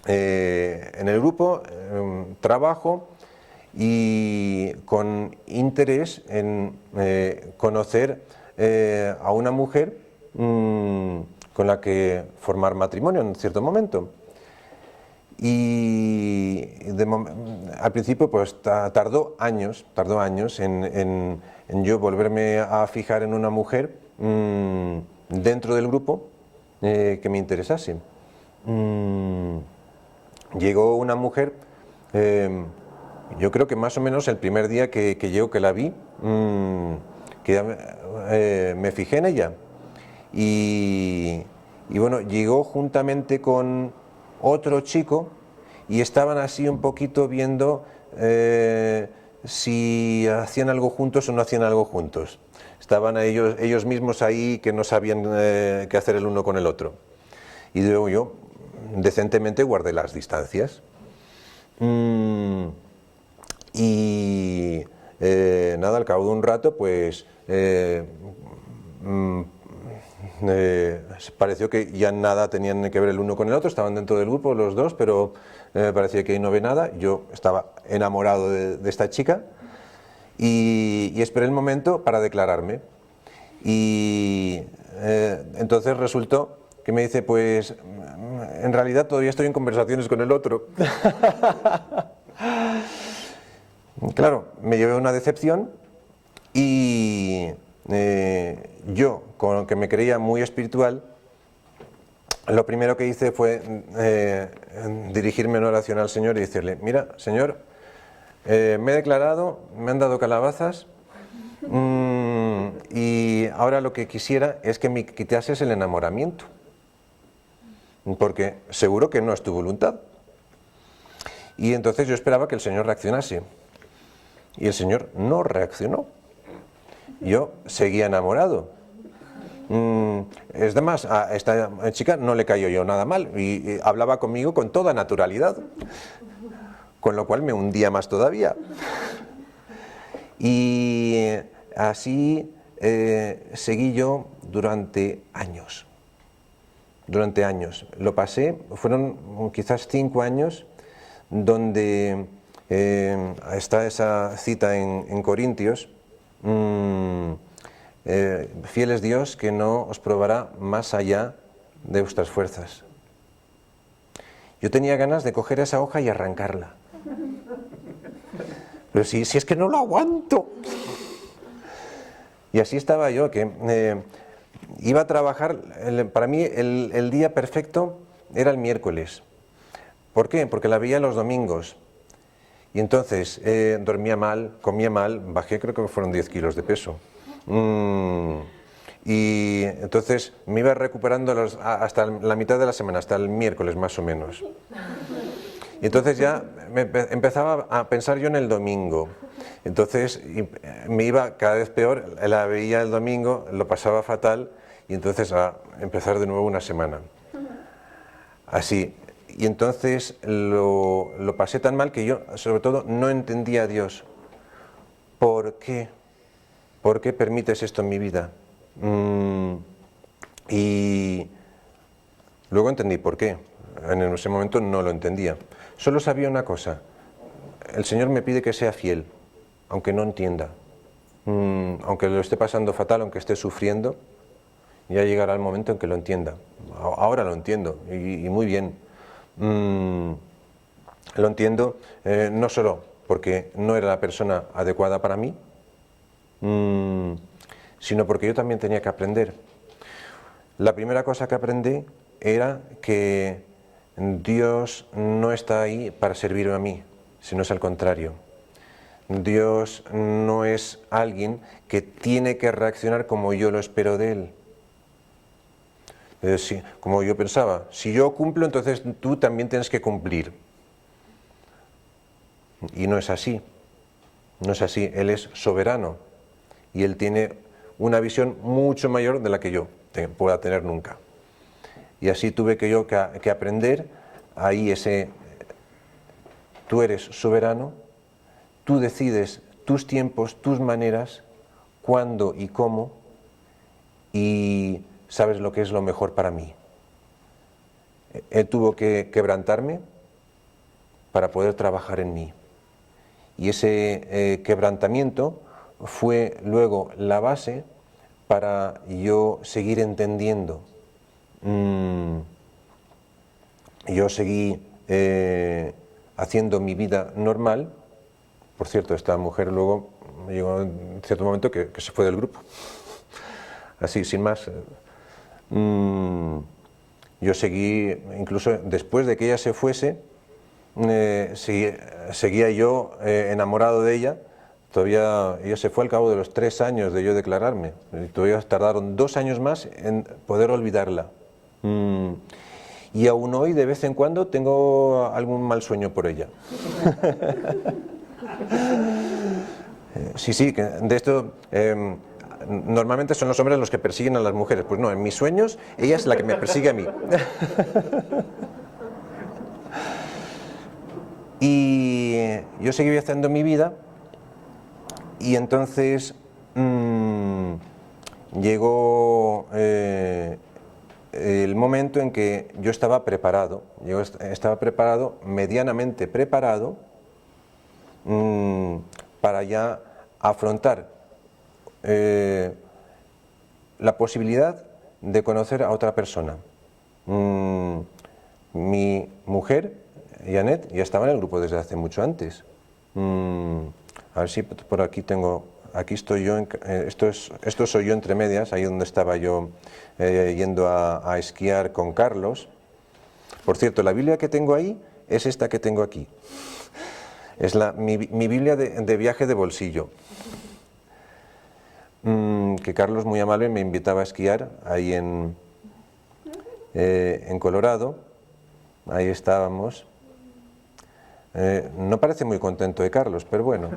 el grupo, trabajo y con interés en conocer a una mujer con la que formar matrimonio en cierto momento. Y al principio pues tardó años en yo volverme a fijar en una mujer dentro del grupo que me interesase. Llegó una mujer, yo creo que más o menos el primer día que llegó, que la vi, que me fijé en ella. Y bueno, llegó juntamente con otro chico y estaban así un poquito viendo si hacían algo juntos o no hacían algo juntos. Estaban ellos mismos ahí que no sabían qué hacer el uno con el otro. Y luego yo decentemente guardé las distancias. Y nada, al cabo de un rato pues pareció que ya nada tenían que ver el uno con el otro, estaban dentro del grupo los dos, pero parecía que ahí no ve nada. Yo estaba enamorado de esta chica y esperé el momento para declararme. Y entonces resultó que me dice, pues en realidad todavía estoy en conversaciones con el otro. Claro, me llevé una decepción y yo, con lo que me creía muy espiritual, lo primero que hice fue dirigirme en oración al Señor y decirle, mira, Señor, me he declarado, me han dado calabazas y ahora lo que quisiera es que me quitases el enamoramiento, porque seguro que no es tu voluntad. Y entonces yo esperaba que el Señor reaccionase y el Señor no reaccionó. Yo seguía enamorado. Es demás, a esta chica no le cayó yo nada mal y hablaba conmigo con toda naturalidad, con lo cual me hundía más todavía. Y así seguí yo durante años. Durante años. Lo pasé, fueron quizás 5 años donde está esa cita en Corintios, fiel es Dios que no os probará más allá de vuestras fuerzas. Yo tenía ganas de coger esa hoja y arrancarla. Pero si es que no lo aguanto. Y así estaba yo, que iba a trabajar, para mí el día perfecto era el miércoles. ¿Por qué? Porque la veía los domingos. Y entonces dormía mal, comía mal, bajé, creo que fueron 10 kilos de peso. Y entonces me iba recuperando hasta la mitad de la semana, hasta el miércoles más o menos. Y entonces ya empezaba a pensar yo en el domingo. Entonces me iba cada vez peor, la veía el domingo, lo pasaba fatal, y entonces a empezar de nuevo una semana. Así. Y entonces lo pasé tan mal que yo, sobre todo, no entendía a Dios. ¿Por qué? ¿Por qué permites esto en mi vida? Y luego entendí por qué. En ese momento no lo entendía. Solo sabía una cosa. El Señor me pide que sea fiel, aunque no entienda. Aunque lo esté pasando fatal, aunque esté sufriendo, ya llegará el momento en que lo entienda. Ahora lo entiendo, y muy bien. Lo entiendo no solo porque no era la persona adecuada para mí, sino porque yo también tenía que aprender. La primera cosa que aprendí era que Dios no está ahí para servirme a mí, sino es al contrario. Dios no es alguien que tiene que reaccionar como yo lo espero de Él. Como yo pensaba, si yo cumplo, entonces tú también tienes que cumplir. Y no es así. No es así. Él es soberano y Él tiene una visión mucho mayor de la que yo pueda tener nunca. Y así tuve que aprender ahí tú eres soberano, tú decides tus tiempos, tus maneras, cuándo y cómo, y sabes lo que es lo mejor para mí. Él tuvo que quebrantarme para poder trabajar en mí. Y ese quebrantamiento fue luego la base para yo seguir entendiendo. Yo seguí haciendo mi vida normal. Por cierto, esta mujer luego llegó en cierto momento que se fue del grupo. Así, sin más. Yo seguí, incluso después de que ella se fuese, seguía yo enamorado de ella. Todavía ella se fue al cabo de los 3 años de yo declararme. Y todavía tardaron 2 años más en poder olvidarla. Y aún hoy, de vez en cuando, tengo algún mal sueño por ella. Sí, que de esto... normalmente son los hombres los que persiguen a las mujeres. Pues no, en mis sueños ella es la que me persigue a mí. Y yo seguí haciendo mi vida, y entonces llegó el momento en que yo estaba preparado. Yo estaba preparado, medianamente preparado, para ya afrontar la posibilidad de conocer a otra persona. Mi mujer, Janet, ya estaba en el grupo desde hace mucho antes. A ver si por aquí tengo, aquí estoy yo, esto soy yo entre medias, ahí donde estaba yo yendo a esquiar con Carlos. Por cierto, la Biblia que tengo ahí es esta que tengo aquí. Es mi Biblia de viaje de bolsillo. Que Carlos, muy amable, me invitaba a esquiar ahí en Colorado. Ahí estábamos. No parece muy contento de Carlos, pero bueno.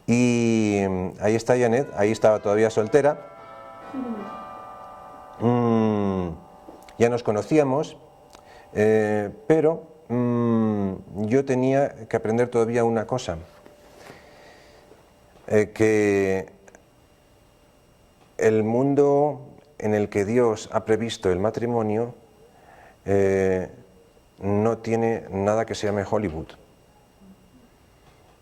Y ahí está Janet, ahí estaba todavía soltera. Ya nos conocíamos, pero yo tenía que aprender todavía una cosa. Que el mundo en el que Dios ha previsto el matrimonio no tiene nada que se llame Hollywood.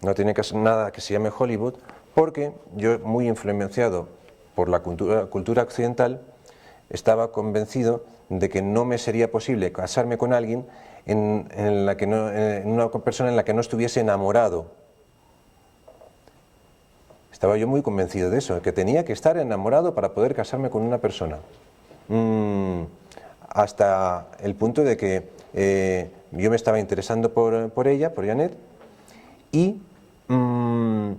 No tiene nada que se llame Hollywood, porque yo, muy influenciado por la cultura occidental, estaba convencido de que no me sería posible casarme con alguien en una persona en la que no estuviese enamorado. Estaba yo muy convencido de eso, que tenía que estar enamorado para poder casarme con una persona. Hasta el punto de que yo me estaba interesando por ella, por Janet, y no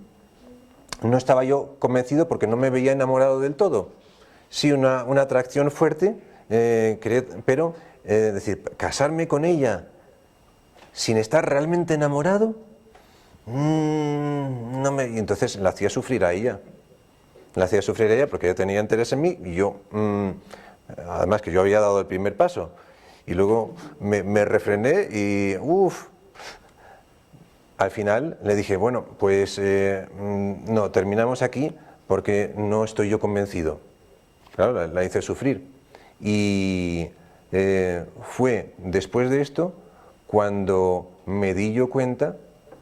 estaba yo convencido porque no me veía enamorado del todo. Sí, una atracción fuerte, pero decir, casarme con ella sin estar realmente enamorado, y entonces la hacía sufrir a ella. La hacía sufrir a ella porque ella tenía interés en mí y yo, además que yo había dado el primer paso. Y luego me refrené y al final le dije, bueno, pues no, terminamos aquí porque no estoy yo convencido. Claro, la hice sufrir. Y fue después de esto cuando me di yo cuenta,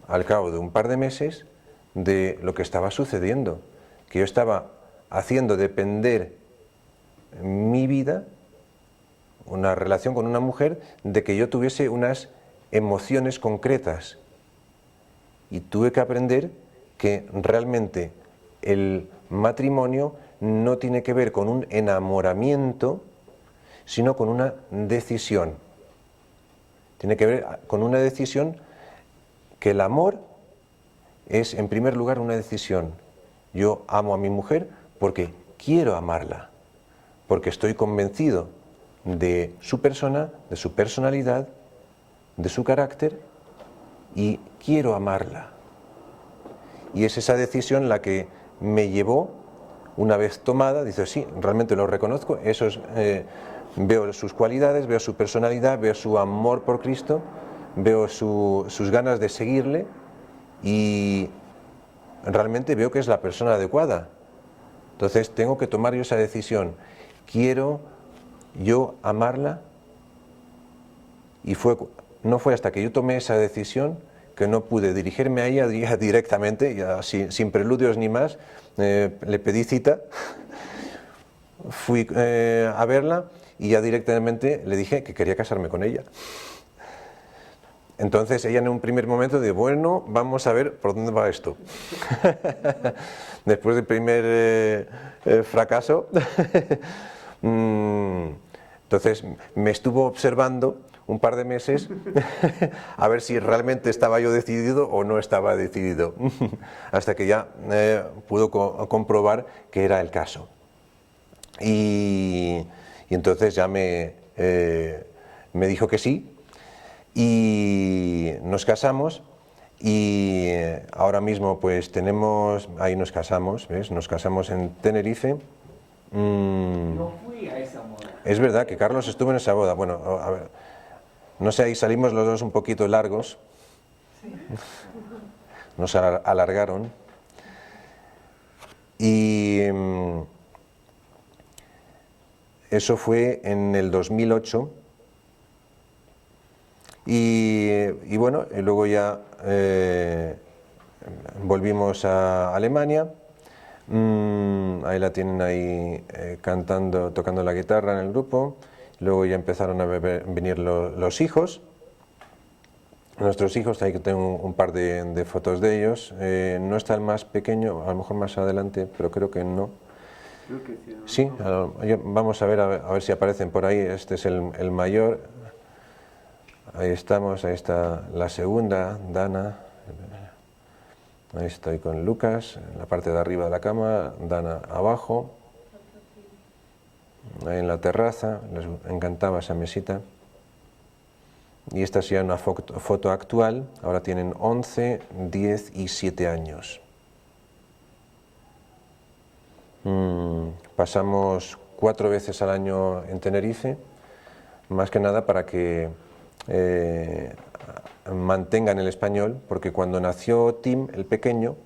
al cabo de un par de meses, de lo que estaba sucediendo. Que yo estaba haciendo depender mi vida, una relación con una mujer, de que yo tuviese unas emociones concretas. Y tuve que aprender que realmente el matrimonio no tiene que ver con un enamoramiento, sino con una decisión. Tiene que ver con una decisión, que el amor es en primer lugar una decisión. Yo amo a mi mujer porque quiero amarla, porque estoy convencido de su persona, de su personalidad, de su carácter, y quiero amarla. Y es esa decisión la que me llevó, una vez tomada, dice, sí, realmente lo reconozco, veo sus cualidades, veo su personalidad, veo su amor por Cristo, veo sus ganas de seguirle y realmente veo que es la persona adecuada. Entonces tengo que tomar yo esa decisión. Quiero yo amarla, y no fue hasta que yo tomé esa decisión que no pude dirigirme a ella directamente, ya sin preludios ni más. Le pedí cita, fui a verla y ya directamente le dije que quería casarme con ella. Entonces ella en un primer momento dijo, bueno, vamos a ver por dónde va esto. Después del primer fracaso, entonces me estuvo observando un par de meses a ver si realmente estaba yo decidido o no estaba decidido, hasta que ya pudo comprobar que era el caso. Y entonces ya me dijo que sí, y nos casamos, y ahora mismo pues ahí nos casamos, ¿ves? Nos casamos en Tenerife. No fui a esa boda. Es verdad que Carlos estuvo en esa boda. Bueno, a ver, no sé, ahí salimos los dos un poquito largos. Nos alargaron. Y eso fue en el 2008. Y bueno, y luego ya volvimos a Alemania. Ahí la tienen ahí cantando, tocando la guitarra en el grupo. Luego ya empezaron a venir los hijos, nuestros hijos. Ahí que tengo un par de fotos de ellos. No está el más pequeño, a lo mejor más adelante, pero creo que no. Creo que sí, ¿no? Sí, vamos a ver si aparecen por ahí. Este es el mayor. Ahí estamos, ahí está la segunda, Dana. Ahí estoy con Lucas, en la parte de arriba de la cama, Dana abajo. Ahí en la terraza, les encantaba esa mesita. Y esta es ya una foto actual, ahora tienen 11, 10 y 7 años. Pasamos 4 veces al año en Tenerife, más que nada para que mantengan el español, porque cuando nació Tim, el pequeño,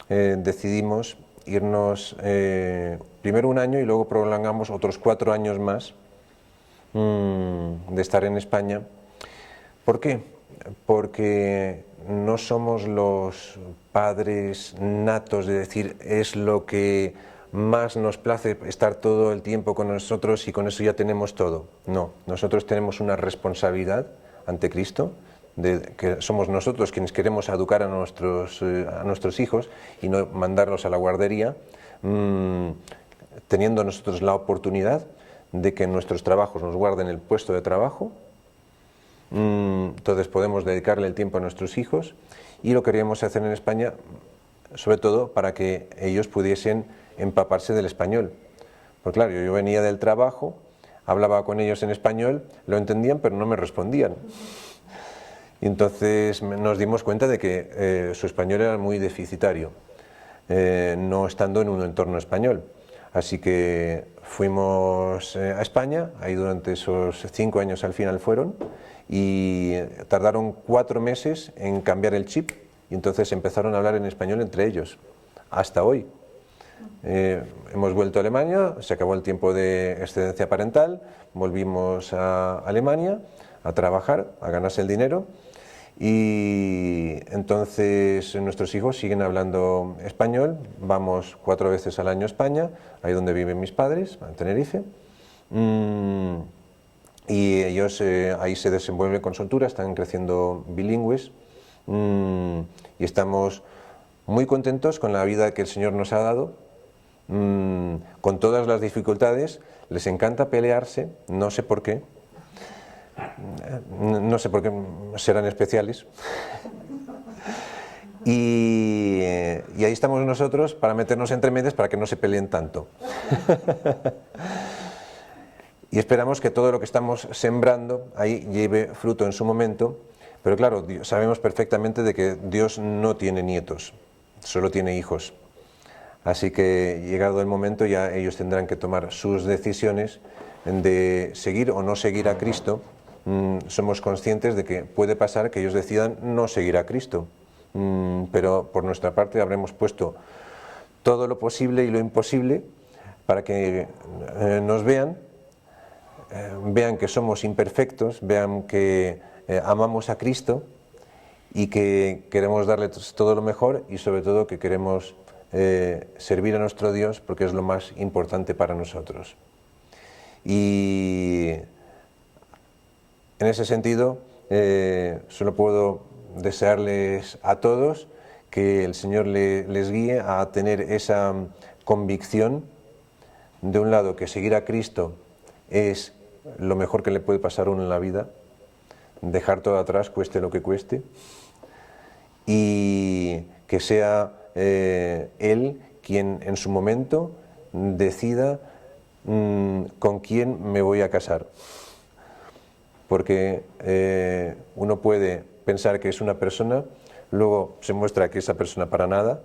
decidimos irnos primero un año y luego prolongamos otros 4 años más de estar en España. ¿Por qué? Porque no somos los padres natos de decir es lo que más nos place estar todo el tiempo con nosotros y con eso ya tenemos todo. No, nosotros tenemos una responsabilidad ante Cristo de que somos nosotros quienes queremos educar a nuestros hijos y no mandarlos a la guardería, teniendo nosotros la oportunidad de que en nuestros trabajos nos guarden el puesto de trabajo. Entonces podemos dedicarle el tiempo a nuestros hijos, y lo queríamos hacer en España sobre todo para que ellos pudiesen empaparse del español. Porque claro, yo venía del trabajo, hablaba con ellos en español, lo entendían pero no me respondían. Y entonces nos dimos cuenta de que su español era muy deficitario, no estando en un entorno español. Así que fuimos a España, ahí durante esos 5 años al final fueron, y tardaron 4 meses en cambiar el chip, y entonces empezaron a hablar en español entre ellos, hasta hoy. Hemos vuelto a Alemania, se acabó el tiempo de excedencia parental, volvimos a Alemania a trabajar, a ganarse el dinero, y entonces nuestros hijos siguen hablando español. Vamos 4 veces al año a España, ahí donde viven mis padres, en Tenerife, y ellos ahí se desenvuelven con soltura, están creciendo bilingües, y estamos muy contentos con la vida que el Señor nos ha dado, con todas las dificultades. Les encanta pelearse, no sé por qué. No sé por qué serán especiales. Y ahí estamos nosotros para meternos entre medias para que no se peleen tanto. Y esperamos que todo lo que estamos sembrando ahí lleve fruto en su momento. Pero claro, sabemos perfectamente de que Dios no tiene nietos, solo tiene hijos. Así que llegado el momento ya ellos tendrán que tomar sus decisiones de seguir o no seguir a Cristo. Somos conscientes de que puede pasar que ellos decidan no seguir a Cristo, pero por nuestra parte habremos puesto todo lo posible y lo imposible para que nos vean que somos imperfectos, vean que amamos a Cristo y que queremos darle todo lo mejor, y sobre todo que queremos servir a nuestro Dios, porque es lo más importante para nosotros. Y en ese sentido, solo puedo desearles a todos que el Señor les guíe a tener esa convicción, de un lado, que seguir a Cristo es lo mejor que le puede pasar a uno en la vida, dejar todo atrás, cueste lo que cueste, y que sea Él quien en su momento decida con quién me voy a casar. Porque uno puede pensar que es una persona, luego se muestra que esa persona para nada,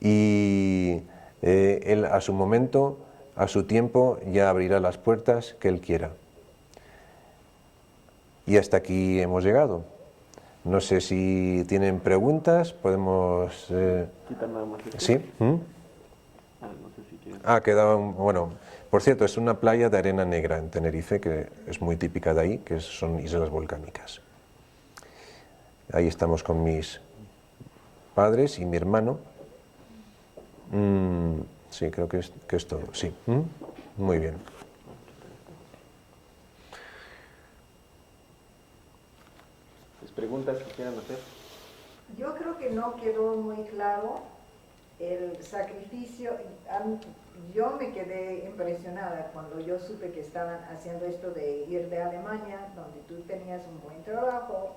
y Él a su momento, a su tiempo, ya abrirá las puertas que Él quiera. Y hasta aquí hemos llegado. No sé si tienen preguntas, podemos... Quitar nada más esto. ¿Sí? No sé si quieres. Quedaba bueno, por cierto, es una playa de arena negra en Tenerife, que es muy típica de ahí, que son islas volcánicas. Ahí estamos con mis padres y mi hermano. Sí, creo que es todo, sí. Muy bien. ¿Les preguntas que quieran hacer? Yo creo que no quedó muy claro el sacrificio. Yo me quedé impresionada cuando yo supe que estaban haciendo esto de ir de Alemania, donde tú tenías un buen trabajo,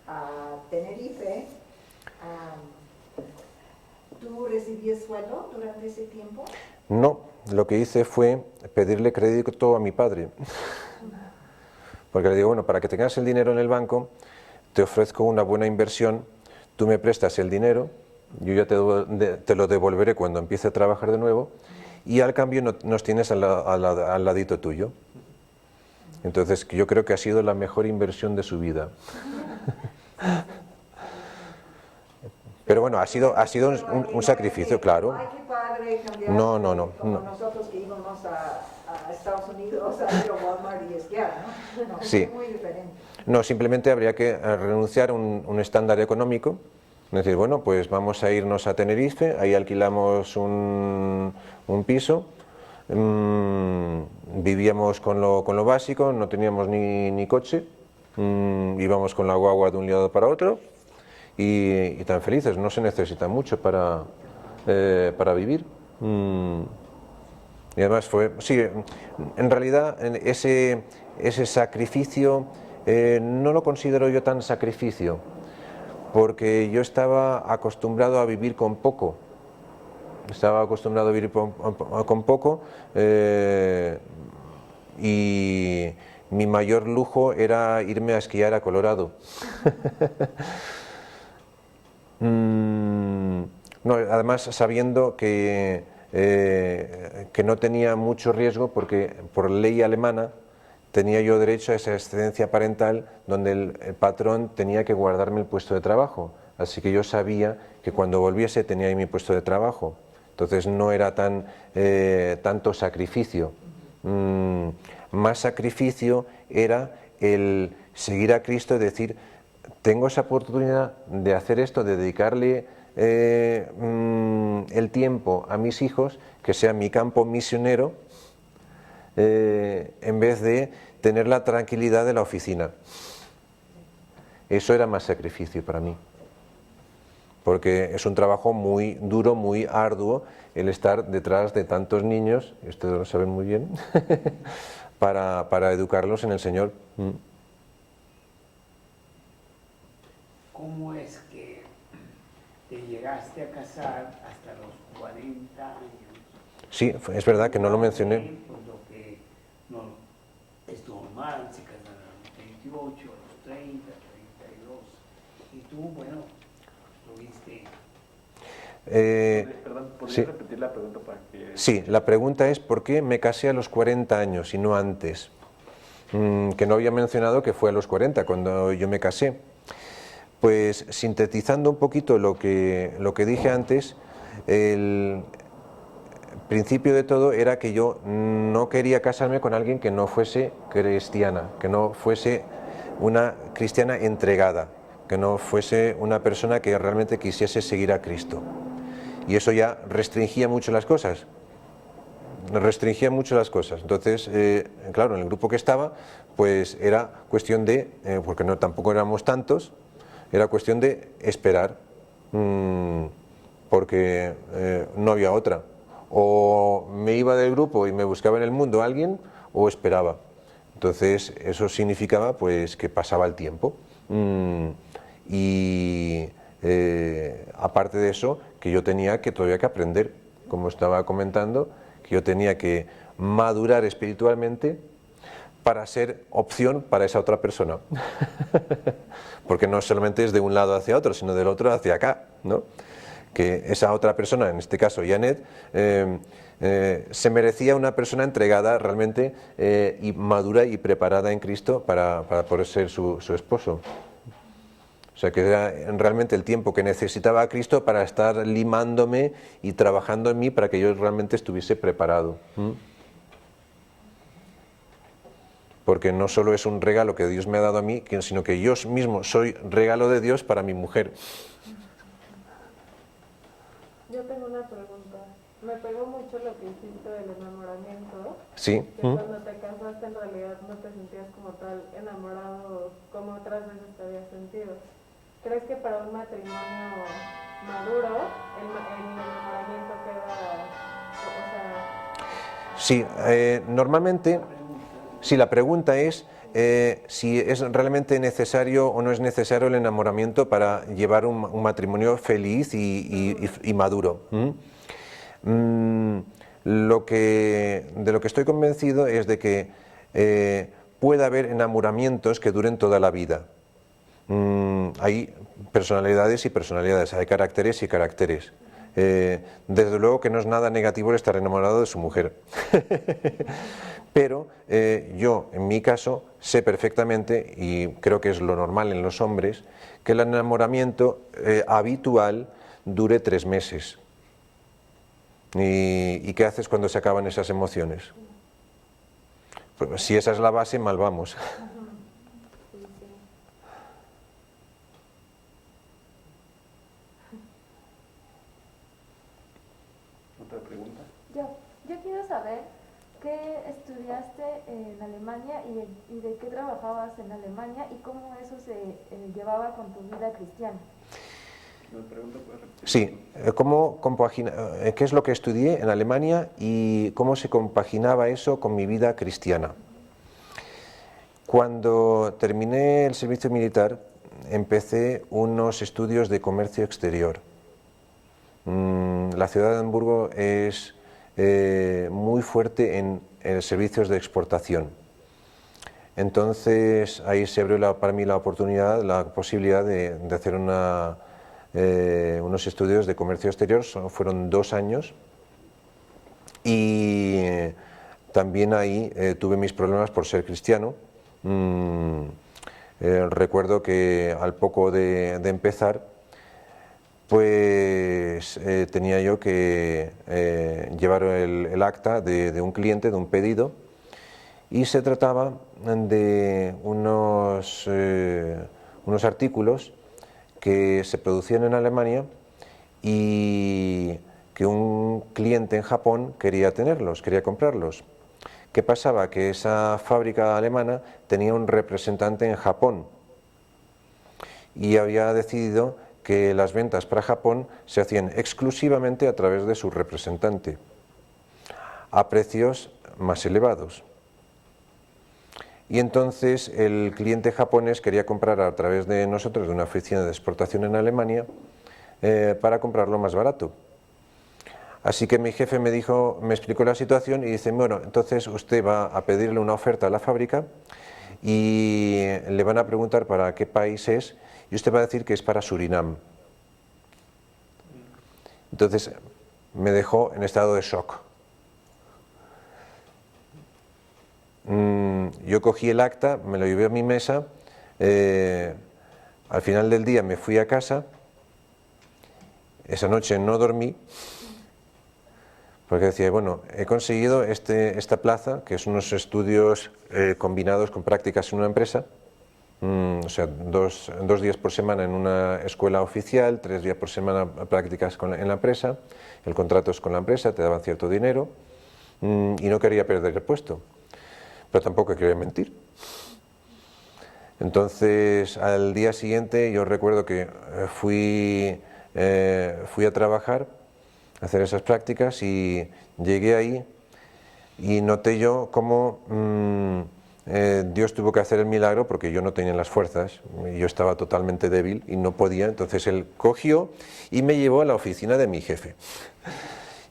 a Tenerife. ¿Tú recibías sueldo durante ese tiempo? No, lo que hice fue pedirle crédito a mi padre. Porque le digo, bueno, para que tengas el dinero en el banco, te ofrezco una buena inversión, tú me prestas el dinero, yo ya te lo devolveré cuando empiece a trabajar de nuevo, y al cambio nos tienes al ladito tuyo. Entonces yo creo que ha sido la mejor inversión de su vida. Pero bueno, ha sido un sacrificio, claro. Ay, qué padre cambiar. No. Como nosotros que íbamos a Estados Unidos a ir a Walmart y esquiar, ¿no? No, Sí. es muy diferente. No, simplemente habría que renunciar a un estándar económico. Es decir, bueno, pues vamos a irnos a Tenerife, ahí alquilamos un piso, vivíamos con lo básico, no teníamos ni coche, Íbamos con la guagua de un lado para otro y tan felices. No se necesita mucho para vivir. Y además sí, en realidad ese sacrificio no lo considero yo tan sacrificio, porque yo estaba acostumbrado a vivir con poco. Estaba acostumbrado a vivir con poco y mi mayor lujo era irme a esquiar a Colorado. No, además sabiendo que no tenía mucho riesgo porque por ley alemana tenía yo derecho a esa excedencia parental donde el patrón tenía que guardarme el puesto de trabajo. Así que yo sabía que cuando volviese tenía ahí mi puesto de trabajo. Entonces no era tanto sacrificio. Más sacrificio era el seguir a Cristo y decir, tengo esa oportunidad de hacer esto, de dedicarle el tiempo a mis hijos, que sea mi campo misionero, en vez de tener la tranquilidad de la oficina. Eso era más sacrificio para mí, porque es un trabajo muy duro, muy arduo, el estar detrás de tantos niños, y ustedes lo saben muy bien, para educarlos en el Señor. ¿Cómo es que te llegaste a casar hasta los 40 años? Sí, es verdad que no lo mencioné. Pues lo que no es normal, se casan a los 28, a los 30, 32. Y tú, bueno, tuviste... Perdón, ¿podrías sí. repetir la pregunta para que...? Sí, la pregunta es ¿por qué me casé a los 40 años y no antes? Que no había mencionado que fue a los 40 cuando yo me casé. Pues sintetizando un poquito lo que dije antes, el principio de todo era que yo no quería casarme con alguien que no fuese cristiana, que no fuese una cristiana entregada, que no fuese una persona que realmente quisiese seguir a Cristo. Y eso ya restringía mucho las cosas. Entonces, claro, en el grupo que estaba, pues era cuestión de, porque tampoco éramos tantos, era cuestión de esperar, porque no había otra. O me iba del grupo y me buscaba en el mundo alguien, o esperaba. Entonces, eso significaba pues que pasaba el tiempo. Y aparte de eso, que yo tenía que todavía que aprender, como estaba comentando, que yo tenía que madurar espiritualmente para ser opción para esa otra persona. Porque no solamente es de un lado hacia otro, sino del otro hacia acá, ¿no? Que esa otra persona, en este caso Janet, se merecía una persona entregada realmente y madura y preparada en Cristo para poder ser su esposo. O sea que era realmente el tiempo que necesitaba a Cristo para estar limándome y trabajando en mí para que yo realmente estuviese preparado. Porque no solo es un regalo que Dios me ha dado a mí, sino que yo mismo soy regalo de Dios para mi mujer. Yo tengo una pregunta. Me pegó mucho lo que hiciste del enamoramiento. Sí. Que cuando te casaste en realidad no te sentías como tal enamorado como otras veces te habías sentido. ¿Crees que para un matrimonio maduro el enamoramiento queda, o sea... Sí, normalmente, si la pregunta es si es realmente necesario o no es necesario el enamoramiento para llevar un matrimonio feliz y maduro. De lo que estoy convencido es de que puede haber enamoramientos que duren toda la vida. Hay personalidades y personalidades, hay caracteres y caracteres. Desde luego que no es nada negativo el estar enamorado de su mujer. Pero yo, en mi caso, sé perfectamente, y creo que es lo normal en los hombres, que el enamoramiento habitual dure 3 meses. ¿Y qué haces cuando se acaban esas emociones? Pues si esa es la base, mal vamos. ¿Otra pregunta? Yo quiero saber ¿qué estudiaste en Alemania y de qué trabajabas en Alemania y cómo eso se llevaba con tu vida cristiana? Sí, ¿qué es lo que estudié en Alemania y cómo se compaginaba eso con mi vida cristiana? Cuando terminé el servicio militar, empecé unos estudios de comercio exterior. La ciudad de Hamburgo es muy fuerte en servicios de exportación. Entonces ahí se abrió para mí la oportunidad, la posibilidad de hacer unos estudios de comercio exterior. Fueron 2 años y también ahí tuve mis problemas por ser cristiano. Recuerdo que al poco de empezar, pues tenía yo que llevar el acta de un cliente, de un pedido, y se trataba de unos artículos que se producían en Alemania y que un cliente en Japón quería tenerlos, quería comprarlos. ¿Qué pasaba? Que esa fábrica alemana tenía un representante en Japón y había decidido que las ventas para Japón se hacían exclusivamente a través de su representante, a precios más elevados. Y entonces el cliente japonés quería comprar a través de nosotros, de una oficina de exportación en Alemania, para comprarlo más barato. Así que mi jefe me explicó la situación y dice, bueno, entonces usted va a pedirle una oferta a la fábrica y le van a preguntar para qué país es y usted va a decir que es para Surinam. Entonces me dejó en estado de shock. Yo cogí el acta, me lo llevé a mi mesa, al final del día me fui a casa, esa noche no dormí, porque decía, bueno, he conseguido esta plaza, que es unos estudios combinados con prácticas en una empresa, o sea, dos días por semana en una escuela oficial, 3 días por semana prácticas en la empresa, el contrato es con la empresa, te daban cierto dinero, y no quería perder el puesto, pero tampoco quería mentir. Entonces, al día siguiente, yo recuerdo que fui a trabajar, a hacer esas prácticas, y llegué ahí y noté yo cómo Dios tuvo que hacer el milagro, porque yo no tenía las fuerzas, yo estaba totalmente débil y no podía. Entonces él cogió y me llevó a la oficina de mi jefe.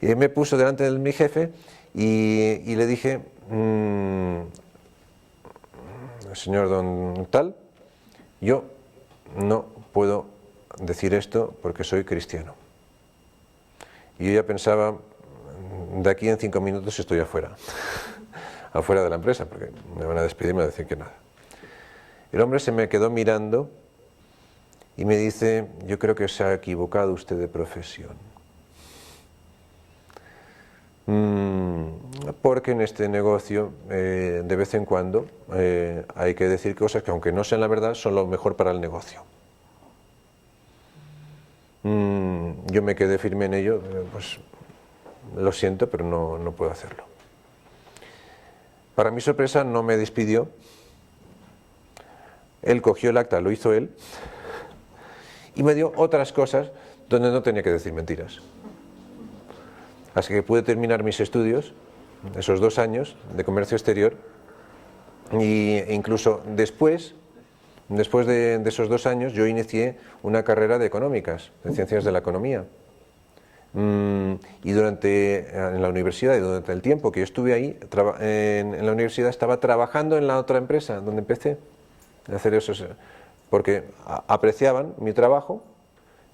Y me puso delante de mi jefe y le dije, señor don tal, yo no puedo decir esto porque soy cristiano. Y yo ya pensaba, de aquí en 5 minutos estoy afuera, afuera de la empresa, porque me van a despedir y me van a decir que nada. El hombre se me quedó mirando y me dice, yo creo que se ha equivocado usted de profesión. Porque en este negocio, de vez en cuando, hay que decir cosas que, aunque no sean la verdad, son lo mejor para el negocio. Yo me quedé firme en ello, pues lo siento, pero no puedo hacerlo. Para mi sorpresa, no me despidió. Él cogió el acta, lo hizo él, y me dio otras cosas donde no tenía que decir mentiras. Así que pude terminar mis estudios, esos 2 años de comercio exterior, e incluso después de esos 2 años, yo inicié una carrera de económicas, de ciencias de la economía. Y en la universidad, y durante el tiempo que yo estuve ahí, en la universidad, estaba trabajando en la otra empresa donde empecé a hacer eso, porque apreciaban mi trabajo.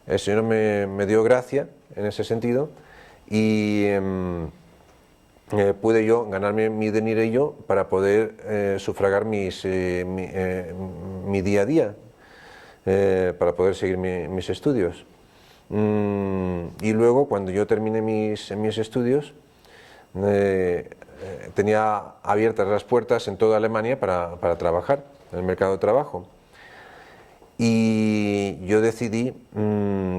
El Señor me dio gracia en ese sentido, y pude yo ganarme mi dinerillo para poder sufragar mi día a día, para poder seguir mis estudios. Y luego, cuando yo terminé mis estudios, tenía abiertas las puertas en toda Alemania para trabajar en el mercado de trabajo. Y yo decidí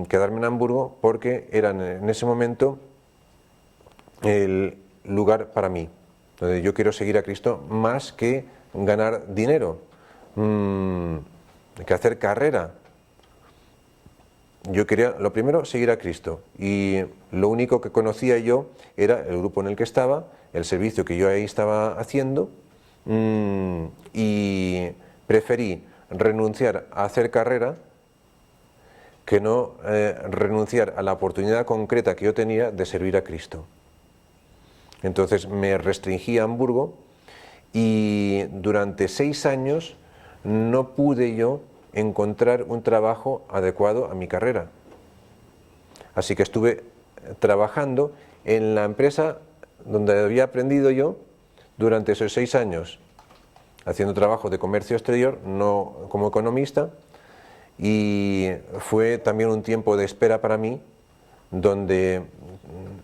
quedarme en Hamburgo porque era en ese momento el lugar para mí. donde yo quiero seguir a Cristo más que ganar dinero, que hacer carrera. Yo quería, lo primero, seguir a Cristo, y lo único que conocía yo era el grupo en el que estaba, el servicio que yo ahí estaba haciendo, y preferí renunciar a hacer carrera que no renunciar a la oportunidad concreta que yo tenía de servir a Cristo. Entonces me restringí a Hamburgo, y durante 6 años no pude yo encontrar un trabajo adecuado a mi carrera. Así que estuve trabajando en la empresa donde había aprendido yo durante esos 6 años, haciendo trabajo de comercio exterior, no como economista, y fue también un tiempo de espera para mí, donde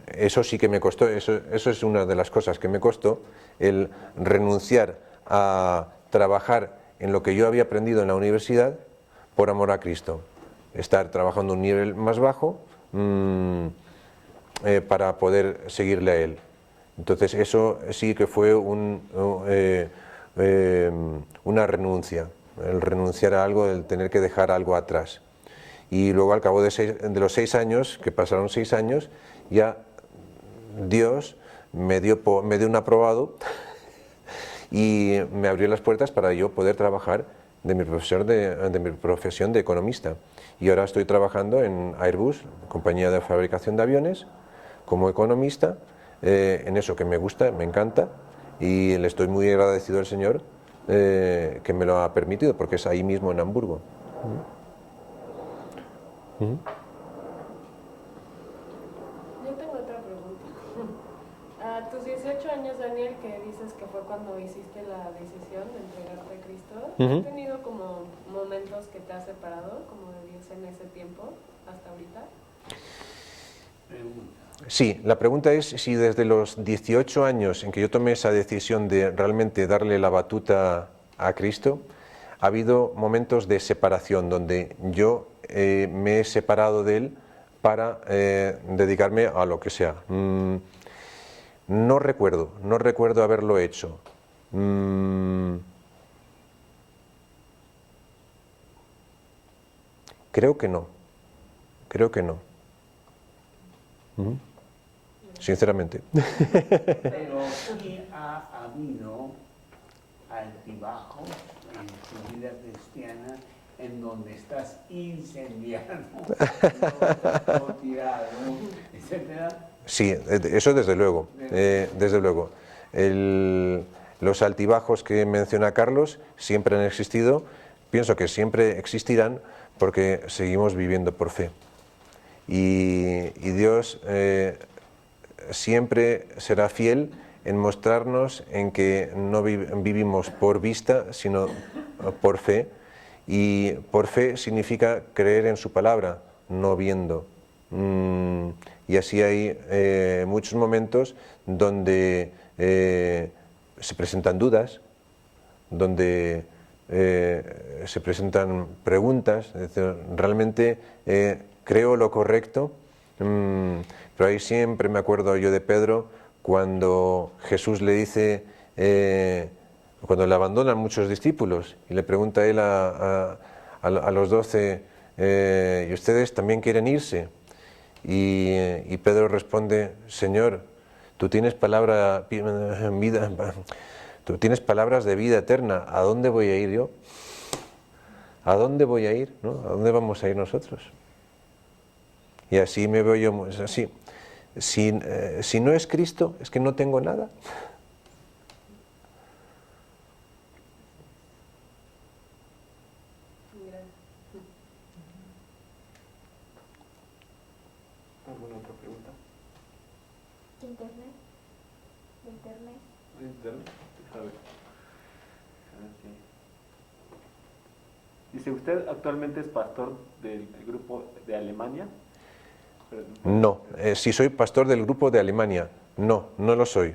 eso sí que me costó, eso es una de las cosas que me costó, el renunciar a trabajar en lo que yo había aprendido en la universidad por amor a Cristo, estar trabajando a un nivel más bajo para poder seguirle a Él. Entonces eso sí que fue una renuncia, el renunciar a algo, el tener que dejar algo atrás. Y luego al cabo de los 6 años, que pasaron 6 años, ya Dios me dio un aprobado y me abrió las puertas para yo poder trabajar de mi profesión de economista. Y ahora estoy trabajando en Airbus, compañía de fabricación de aviones, como economista, en eso que me gusta, me encanta, y le estoy muy agradecido al Señor que me lo ha permitido, porque es ahí mismo en Hamburgo. Yo tengo otra pregunta. A tus 18 años, Daniel, que dices que fue cuando hiciste la decisión de entregarte a Cristo, ¿has tenido como momentos que te has separado, como de Dios en ese tiempo, hasta ahorita? Sí, la pregunta es si desde los 18 años en que yo tomé esa decisión de realmente darle la batuta a Cristo, ha habido momentos de separación donde yo me he separado de Él para dedicarme a lo que sea. No recuerdo haberlo hecho. Creo que no. Sinceramente. Pero sí ha habido altibajos en tu vida cristiana en donde estás incendiado, no tirado, etcétera. Sí, eso desde luego, los altibajos que menciona Carlos siempre han existido, pienso que siempre existirán porque seguimos viviendo por fe. Y Dios siempre será fiel en mostrarnos en que no vivimos por vista, sino por fe. Y por fe significa creer en su palabra, no viendo. Y así hay muchos momentos donde se presentan dudas, donde se presentan preguntas, es decir, realmente creo lo correcto, pero ahí siempre me acuerdo yo de Pedro cuando Jesús le dice, cuando le abandonan muchos discípulos y le pregunta a él a los 12, ¿y ustedes también quieren irse? Y Pedro responde, Señor, tú tienes palabras de vida eterna, ¿a dónde voy a ir yo? ¿A dónde voy a ir? ¿No? ¿A dónde vamos a ir nosotros? Y así me veo yo, así. Si no es Cristo, es que no tengo nada. ¿Alguna otra pregunta? Internet. ¿Internet? A ver. Dice, ¿usted actualmente es pastor del grupo de Alemania? No, si soy pastor del grupo de Alemania, no lo soy.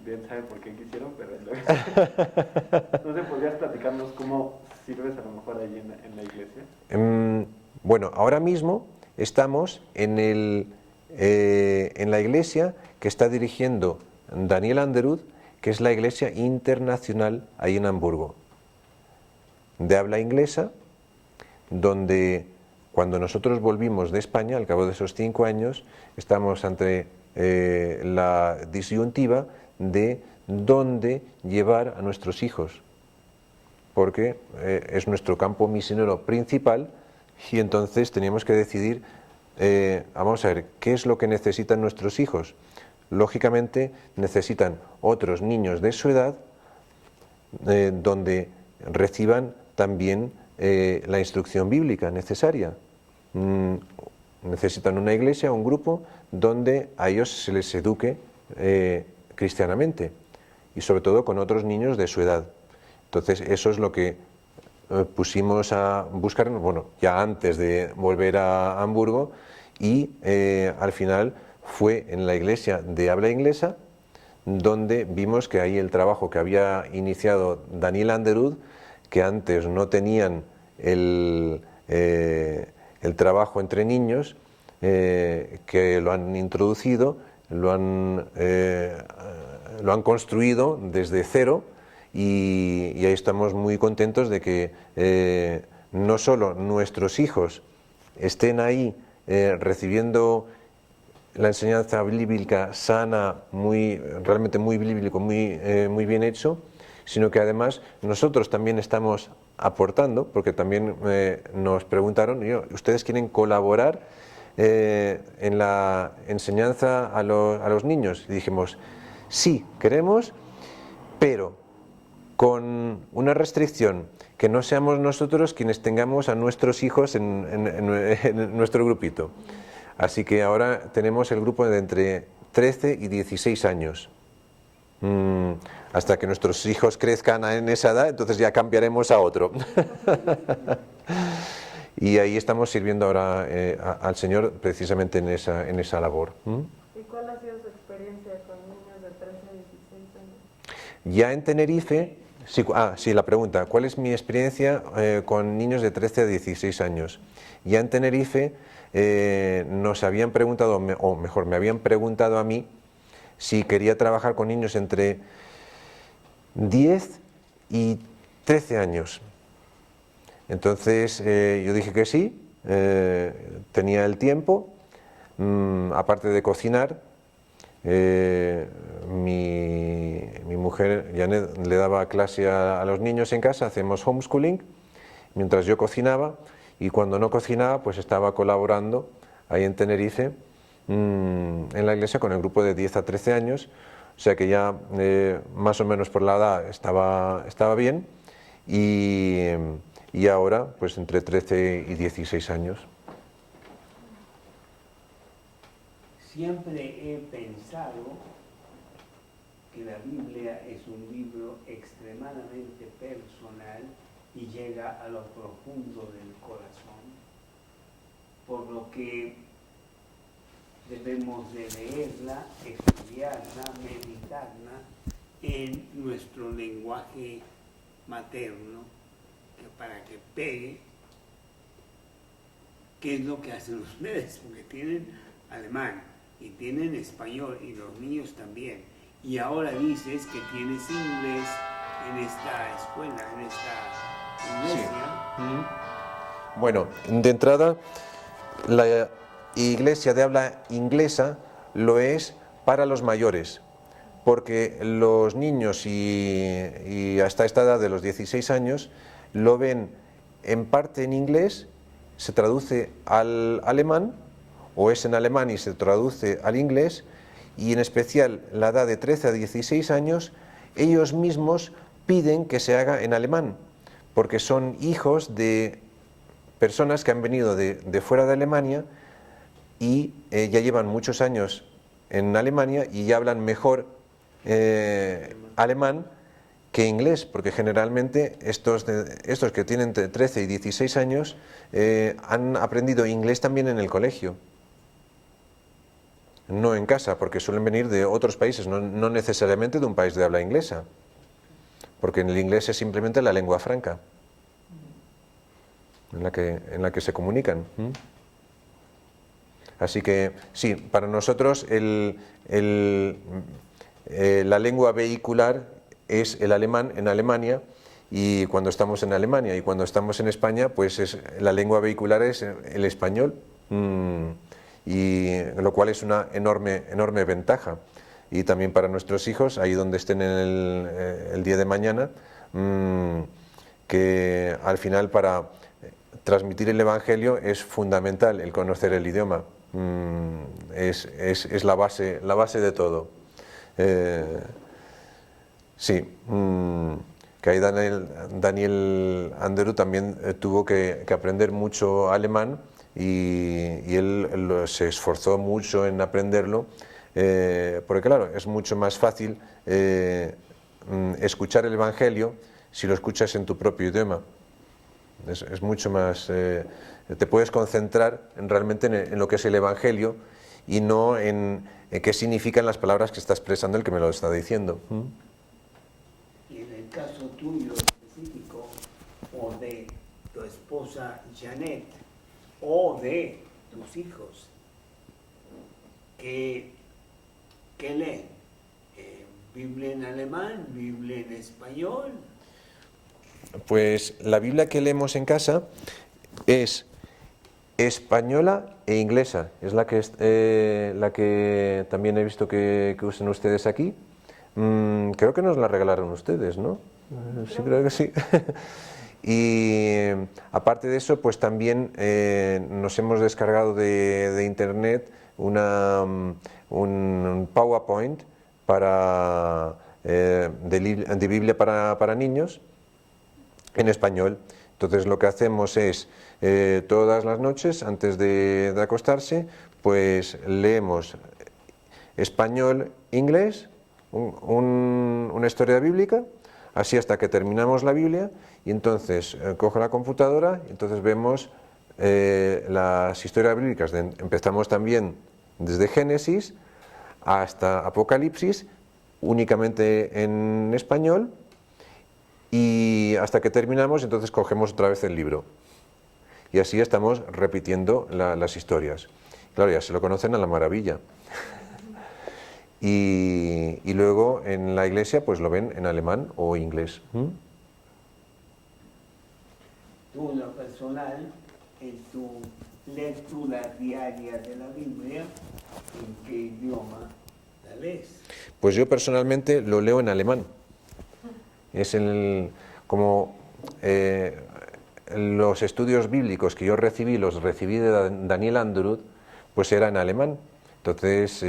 Bien saben por qué quisieron, pero es lo que... Entonces, ¿podrías platicarnos cómo sirves a lo mejor allí en la iglesia? Bueno, ahora mismo estamos en en la iglesia que está dirigiendo Daniel Anderud, que es la iglesia internacional ahí en Hamburgo, de habla inglesa, donde cuando nosotros volvimos de España, al cabo de esos 5 años, estamos ante la disyuntiva de dónde llevar a nuestros hijos, porque es nuestro campo misionero principal y entonces teníamos que decidir, vamos a ver, ¿qué es lo que necesitan nuestros hijos? Lógicamente necesitan otros niños de su edad donde reciban también la instrucción bíblica necesaria. Necesitan una iglesia, un grupo donde a ellos se les eduque cristianamente y sobre todo con otros niños de su edad. Entonces eso es lo que pusimos a buscar, bueno, ya antes de volver a Hamburgo, y al final fue en la iglesia de habla inglesa donde vimos que ahí el trabajo que había iniciado Daniel Anderud, que antes no tenían el trabajo entre niños, que lo han introducido, lo han construido desde cero, y ahí estamos muy contentos de que no solo nuestros hijos estén ahí recibiendo la enseñanza bíblica sana, realmente muy bíblico, muy bien hecho, sino que además nosotros también estamos aportando, porque también nos preguntaron, ¿ustedes quieren colaborar en la enseñanza a los niños? Y dijimos, sí, queremos, pero con una restricción, que no seamos nosotros quienes tengamos a nuestros hijos en nuestro grupito. Así que ahora tenemos el grupo de entre 13 y 16 años. Hasta que nuestros hijos crezcan en esa edad, entonces ya cambiaremos a otro. Y ahí estamos sirviendo ahora al Señor precisamente en esa labor. ¿Y cuál ha sido su experiencia con niños de 13 a 16 años? Ya en Tenerife, sí, la pregunta, ¿cuál es mi experiencia con niños de 13 a 16 años? Ya en Tenerife nos habían preguntado, o mejor, me habían preguntado a mí si quería trabajar con niños entre 10 y 13 años. Entonces yo dije que sí, tenía el tiempo, aparte de cocinar, mi mujer Janet le daba clase a los niños en casa, hacemos homeschooling, mientras yo cocinaba, y cuando no cocinaba pues estaba colaborando ahí en Tenerife, en la iglesia con el grupo de 10 a 13 años, o sea que ya más o menos por la edad estaba bien, y ahora pues entre 13 y 16 años. Siempre he pensado que la Biblia es un libro extremadamente personal y llega a lo profundo del corazón, por lo que debemos de leerla, estudiarla, meditarla en nuestro lenguaje materno, para que pegue. ¿Qué es lo que hacen ustedes? Porque tienen alemán y tienen español, y los niños también, y ahora dices que tienes inglés en esta escuela, en esta iglesia. Sí. Bueno, de entrada, la iglesia de habla inglesa lo es para los mayores, porque los niños y hasta esta edad de los 16 años lo ven en parte en inglés, se traduce al alemán, o es en alemán y se traduce al inglés, y en especial la edad de 13 a 16 años, ellos mismos piden que se haga en alemán, porque son hijos de personas que han venido de fuera de Alemania y ya llevan muchos años en Alemania y ya hablan mejor alemán que inglés, porque generalmente estos que tienen entre 13 y 16 años han aprendido inglés también en el colegio, no en casa, porque suelen venir de otros países, no necesariamente de un país de habla inglesa, porque en el inglés es simplemente la lengua franca en la que se comunican. Así que sí, para nosotros la lengua vehicular es el alemán en Alemania, y cuando estamos en Alemania y cuando estamos en España, pues la lengua vehicular es el español, y lo cual es una enorme ventaja. Y también para nuestros hijos, ahí donde estén el día de mañana, que al final para transmitir el Evangelio es fundamental el conocer el idioma. Es la base de todo. Sí, que ahí Daniel Anderud también tuvo que aprender mucho alemán, y él se esforzó mucho en aprenderlo, porque claro, es mucho más fácil escuchar el Evangelio si lo escuchas en tu propio idioma. Es mucho más... te puedes concentrar realmente en lo que es el Evangelio, y no en qué significan las palabras que está expresando el que me lo está diciendo. Y en el caso tuyo específico, o de tu esposa Janet, o de tus hijos, ¿qué leen? ¿Biblia en alemán? ¿Biblia en español? Pues la Biblia que leemos en casa es española e inglesa. Es la que también he visto que usan ustedes aquí. Creo que nos la regalaron ustedes, ¿no? Sí, creo que sí. Y aparte de eso, pues también nos hemos descargado de internet un PowerPoint de Biblia para niños en español. Entonces lo que hacemos es todas las noches antes de acostarse, pues leemos español, inglés, una historia bíblica, así hasta que terminamos la Biblia, y entonces cojo la computadora y entonces vemos las historias bíblicas. Empezamos también desde Génesis hasta Apocalipsis, únicamente en español, y hasta que terminamos, entonces cogemos otra vez el libro. Y así estamos repitiendo las historias. Claro, ya se lo conocen a la maravilla. Y luego en la iglesia pues lo ven en alemán o inglés. Tú, en lo personal, en tu lectura diaria de la Biblia, ¿en qué idioma la lees? Pues yo personalmente lo leo en alemán. Es como los estudios bíblicos que yo recibí, los recibí de Daniel Anderud, pues era en alemán. Entonces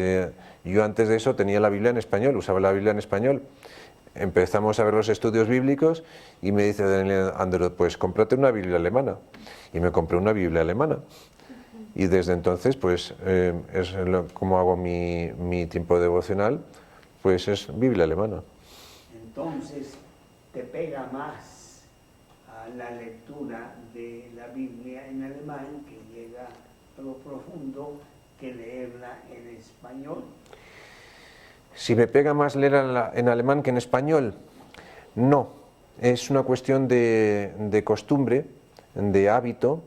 yo antes de eso tenía la Biblia en español, usaba la Biblia en español. Empezamos a ver los estudios bíblicos y me dice Daniel Anderud, pues cómprate una Biblia alemana. Y me compré una Biblia alemana. Y desde entonces, pues es como hago mi tiempo devocional, pues es Biblia alemana. Entonces, ¿te pega más a la lectura de la Biblia en alemán, que llega a lo profundo, que leerla en español? Si me pega más leer en alemán que en español, no. Es una cuestión de costumbre, de hábito,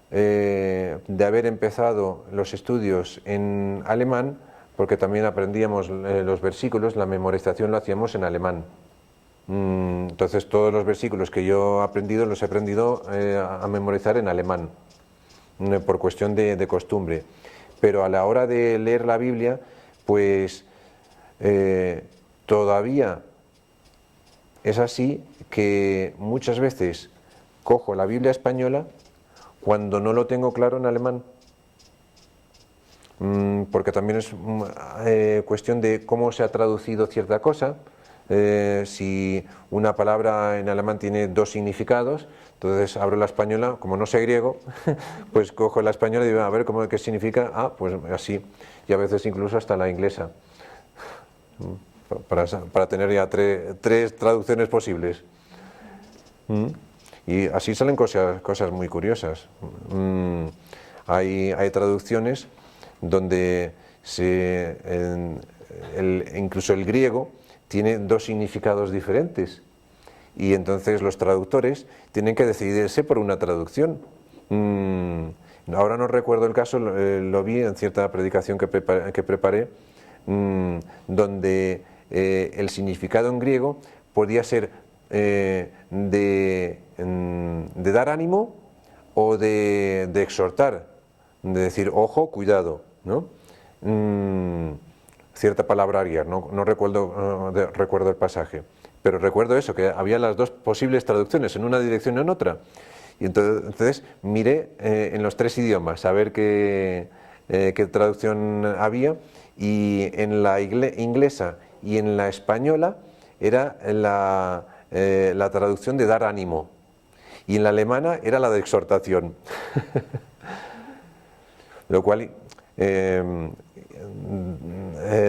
de haber empezado los estudios en alemán, porque también aprendíamos los versículos, la memorización lo hacíamos en alemán. Entonces todos los versículos que yo he aprendido los he aprendido a memorizar en alemán, por cuestión de costumbre. Pero a la hora de leer la Biblia, pues todavía es así que muchas veces cojo la Biblia española cuando no lo tengo claro en alemán, porque también es cuestión de cómo se ha traducido cierta cosa. Si una palabra en alemán tiene dos significados, entonces abro la española, como no sé griego, pues cojo la española y digo, a ver qué significa, pues así, y a veces incluso hasta la inglesa, para tener ya tres traducciones posibles. Y así salen cosas muy curiosas. Hay traducciones donde incluso el griego tiene dos significados diferentes, y entonces los traductores tienen que decidirse por una traducción. Ahora no recuerdo el caso, lo vi en cierta predicación que preparé, donde el significado en griego podía ser de dar ánimo o de exhortar, de decir, ojo, cuidado, ¿no? Cierta palabra no recuerdo el pasaje, pero recuerdo eso, que había las dos posibles traducciones, en una dirección y en otra. Y entonces miré en los tres idiomas a ver qué traducción había, y en la inglesa y en la española era la traducción de dar ánimo, y en la alemana era la de exhortación. Lo cual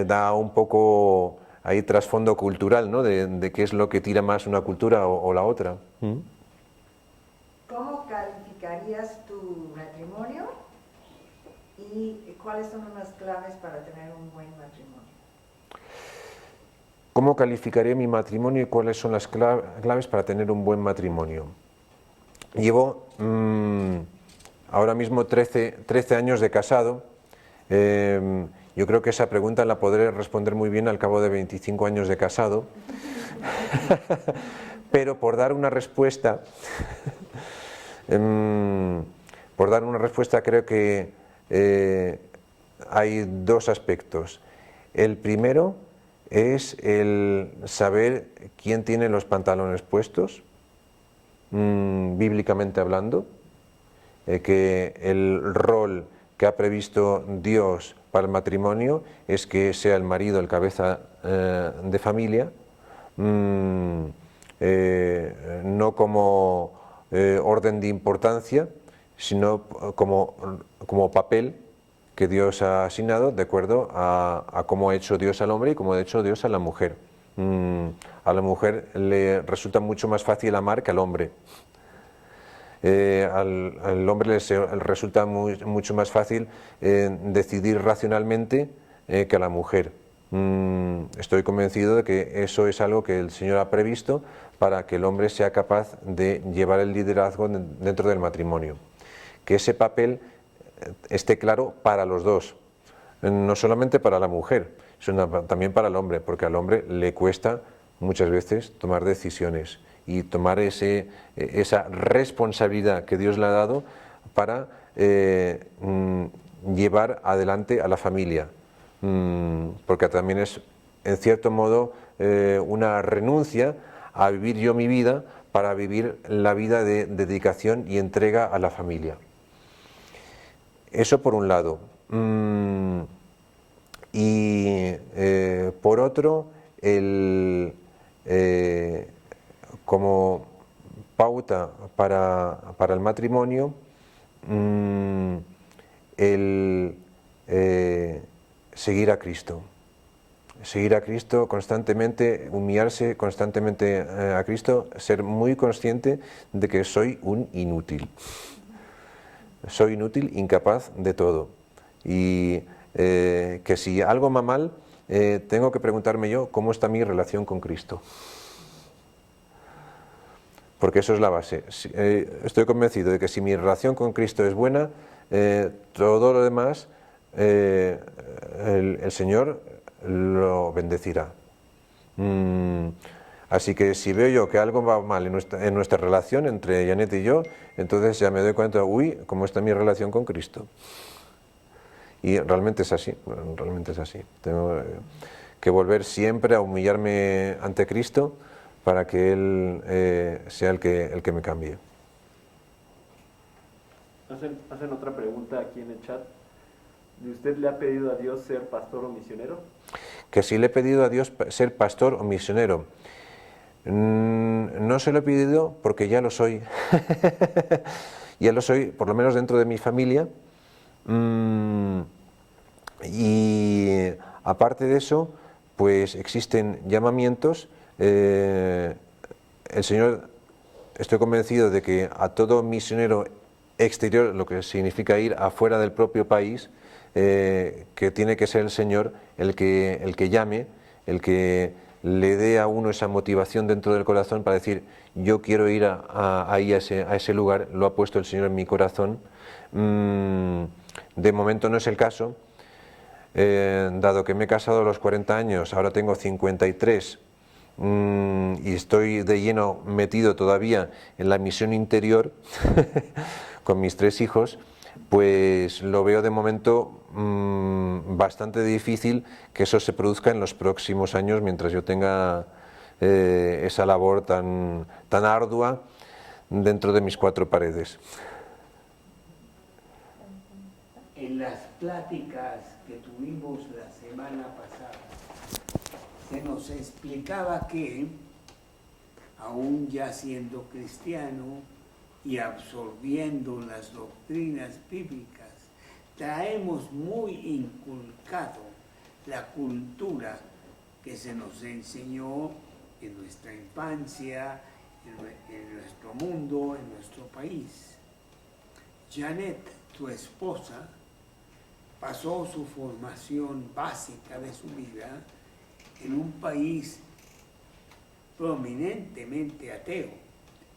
da un poco ahí trasfondo cultural, ¿no? de qué es lo que tira más una cultura o la otra. ¿Cómo calificarías tu matrimonio y cuáles son unas claves para tener un buen matrimonio? ¿Cómo calificaría mi matrimonio y cuáles son las claves para tener un buen matrimonio? Llevo ahora mismo 13 años de casado. Yo creo que esa pregunta la podré responder muy bien al cabo de 25 años de casado. Pero por dar una respuesta, creo que hay dos aspectos. El primero es el saber quién tiene los pantalones puestos, bíblicamente hablando, que el rol que ha previsto Dios para el matrimonio es que sea el marido el cabeza de familia, no como orden de importancia, sino como papel que Dios ha asignado de acuerdo a cómo ha hecho Dios al hombre y cómo ha hecho Dios a la mujer. A la mujer le resulta mucho más fácil amar que al hombre. Al hombre le resulta mucho más fácil decidir racionalmente que a la mujer. Estoy convencido de que eso es algo que el Señor ha previsto para que el hombre sea capaz de llevar el liderazgo dentro del matrimonio. Que ese papel esté claro para los dos, no solamente para la mujer, sino también para el hombre, porque al hombre le cuesta muchas veces tomar decisiones y tomar esa responsabilidad que Dios le ha dado para llevar adelante a la familia, porque también es, en cierto modo, una renuncia a vivir yo mi vida para vivir la vida de dedicación y entrega a la familia. Eso por un lado. Y por otro, como pauta para el matrimonio, el seguir a Cristo. Seguir a Cristo constantemente, humillarse constantemente a Cristo, ser muy consciente de que soy un inútil. Soy inútil, incapaz de todo. Y que si algo va mal, tengo que preguntarme yo cómo está mi relación con Cristo. Porque eso es la base. Estoy convencido de que si mi relación con Cristo es buena, todo lo demás, el Señor lo bendecirá. Así que si veo yo que algo va mal en nuestra relación entre Janet y yo, entonces ya me doy cuenta, uy, ¿cómo está mi relación con Cristo? Y realmente es así, Tengo que volver siempre a humillarme ante Cristo para que Él sea el que me cambie. Hacen otra pregunta aquí en el chat. ¿Usted le ha pedido a Dios ser pastor o misionero? Que si le he pedido a Dios ser pastor o misionero. No se lo he pedido porque ya lo soy. Ya lo soy, por lo menos dentro de mi familia. Y aparte de eso, pues existen llamamientos. El Señor, estoy convencido de que a todo misionero exterior, lo que significa ir afuera del propio país, que tiene que ser el Señor el que llame, el que le dé a uno esa motivación dentro del corazón para decir, yo quiero ir ahí a ese lugar, lo ha puesto el Señor en mi corazón. De momento no es el caso, dado que me he casado a los 40 años, ahora tengo 53, y estoy de lleno metido todavía en la misión interior con mis 3 hijos, pues lo veo de momento bastante difícil que eso se produzca en los próximos años mientras yo tenga esa labor tan ardua dentro de mis 4 paredes. En las pláticas que tuvimos la semana pasada, se nos explicaba que, aún ya siendo cristiano y absorbiendo las doctrinas bíblicas, traemos muy inculcado la cultura que se nos enseñó en nuestra infancia, en nuestro mundo, en nuestro país. Janet, tu esposa, pasó su formación básica de su vida en un país prominentemente ateo,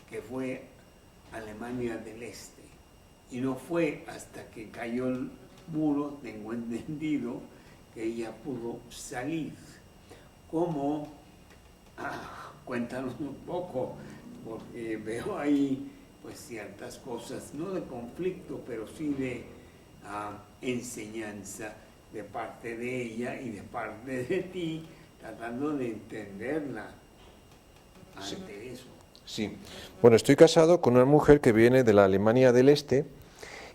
que fue Alemania del Este. Y no fue hasta que cayó el muro, tengo entendido, que ella pudo salir. ¿Cómo? Cuéntanos un poco, porque veo ahí pues ciertas cosas, no de conflicto, pero sí de enseñanza de parte de ella y de parte de ti, tratando de entenderla ante eso. Sí, bueno, estoy casado con una mujer que viene de la Alemania del Este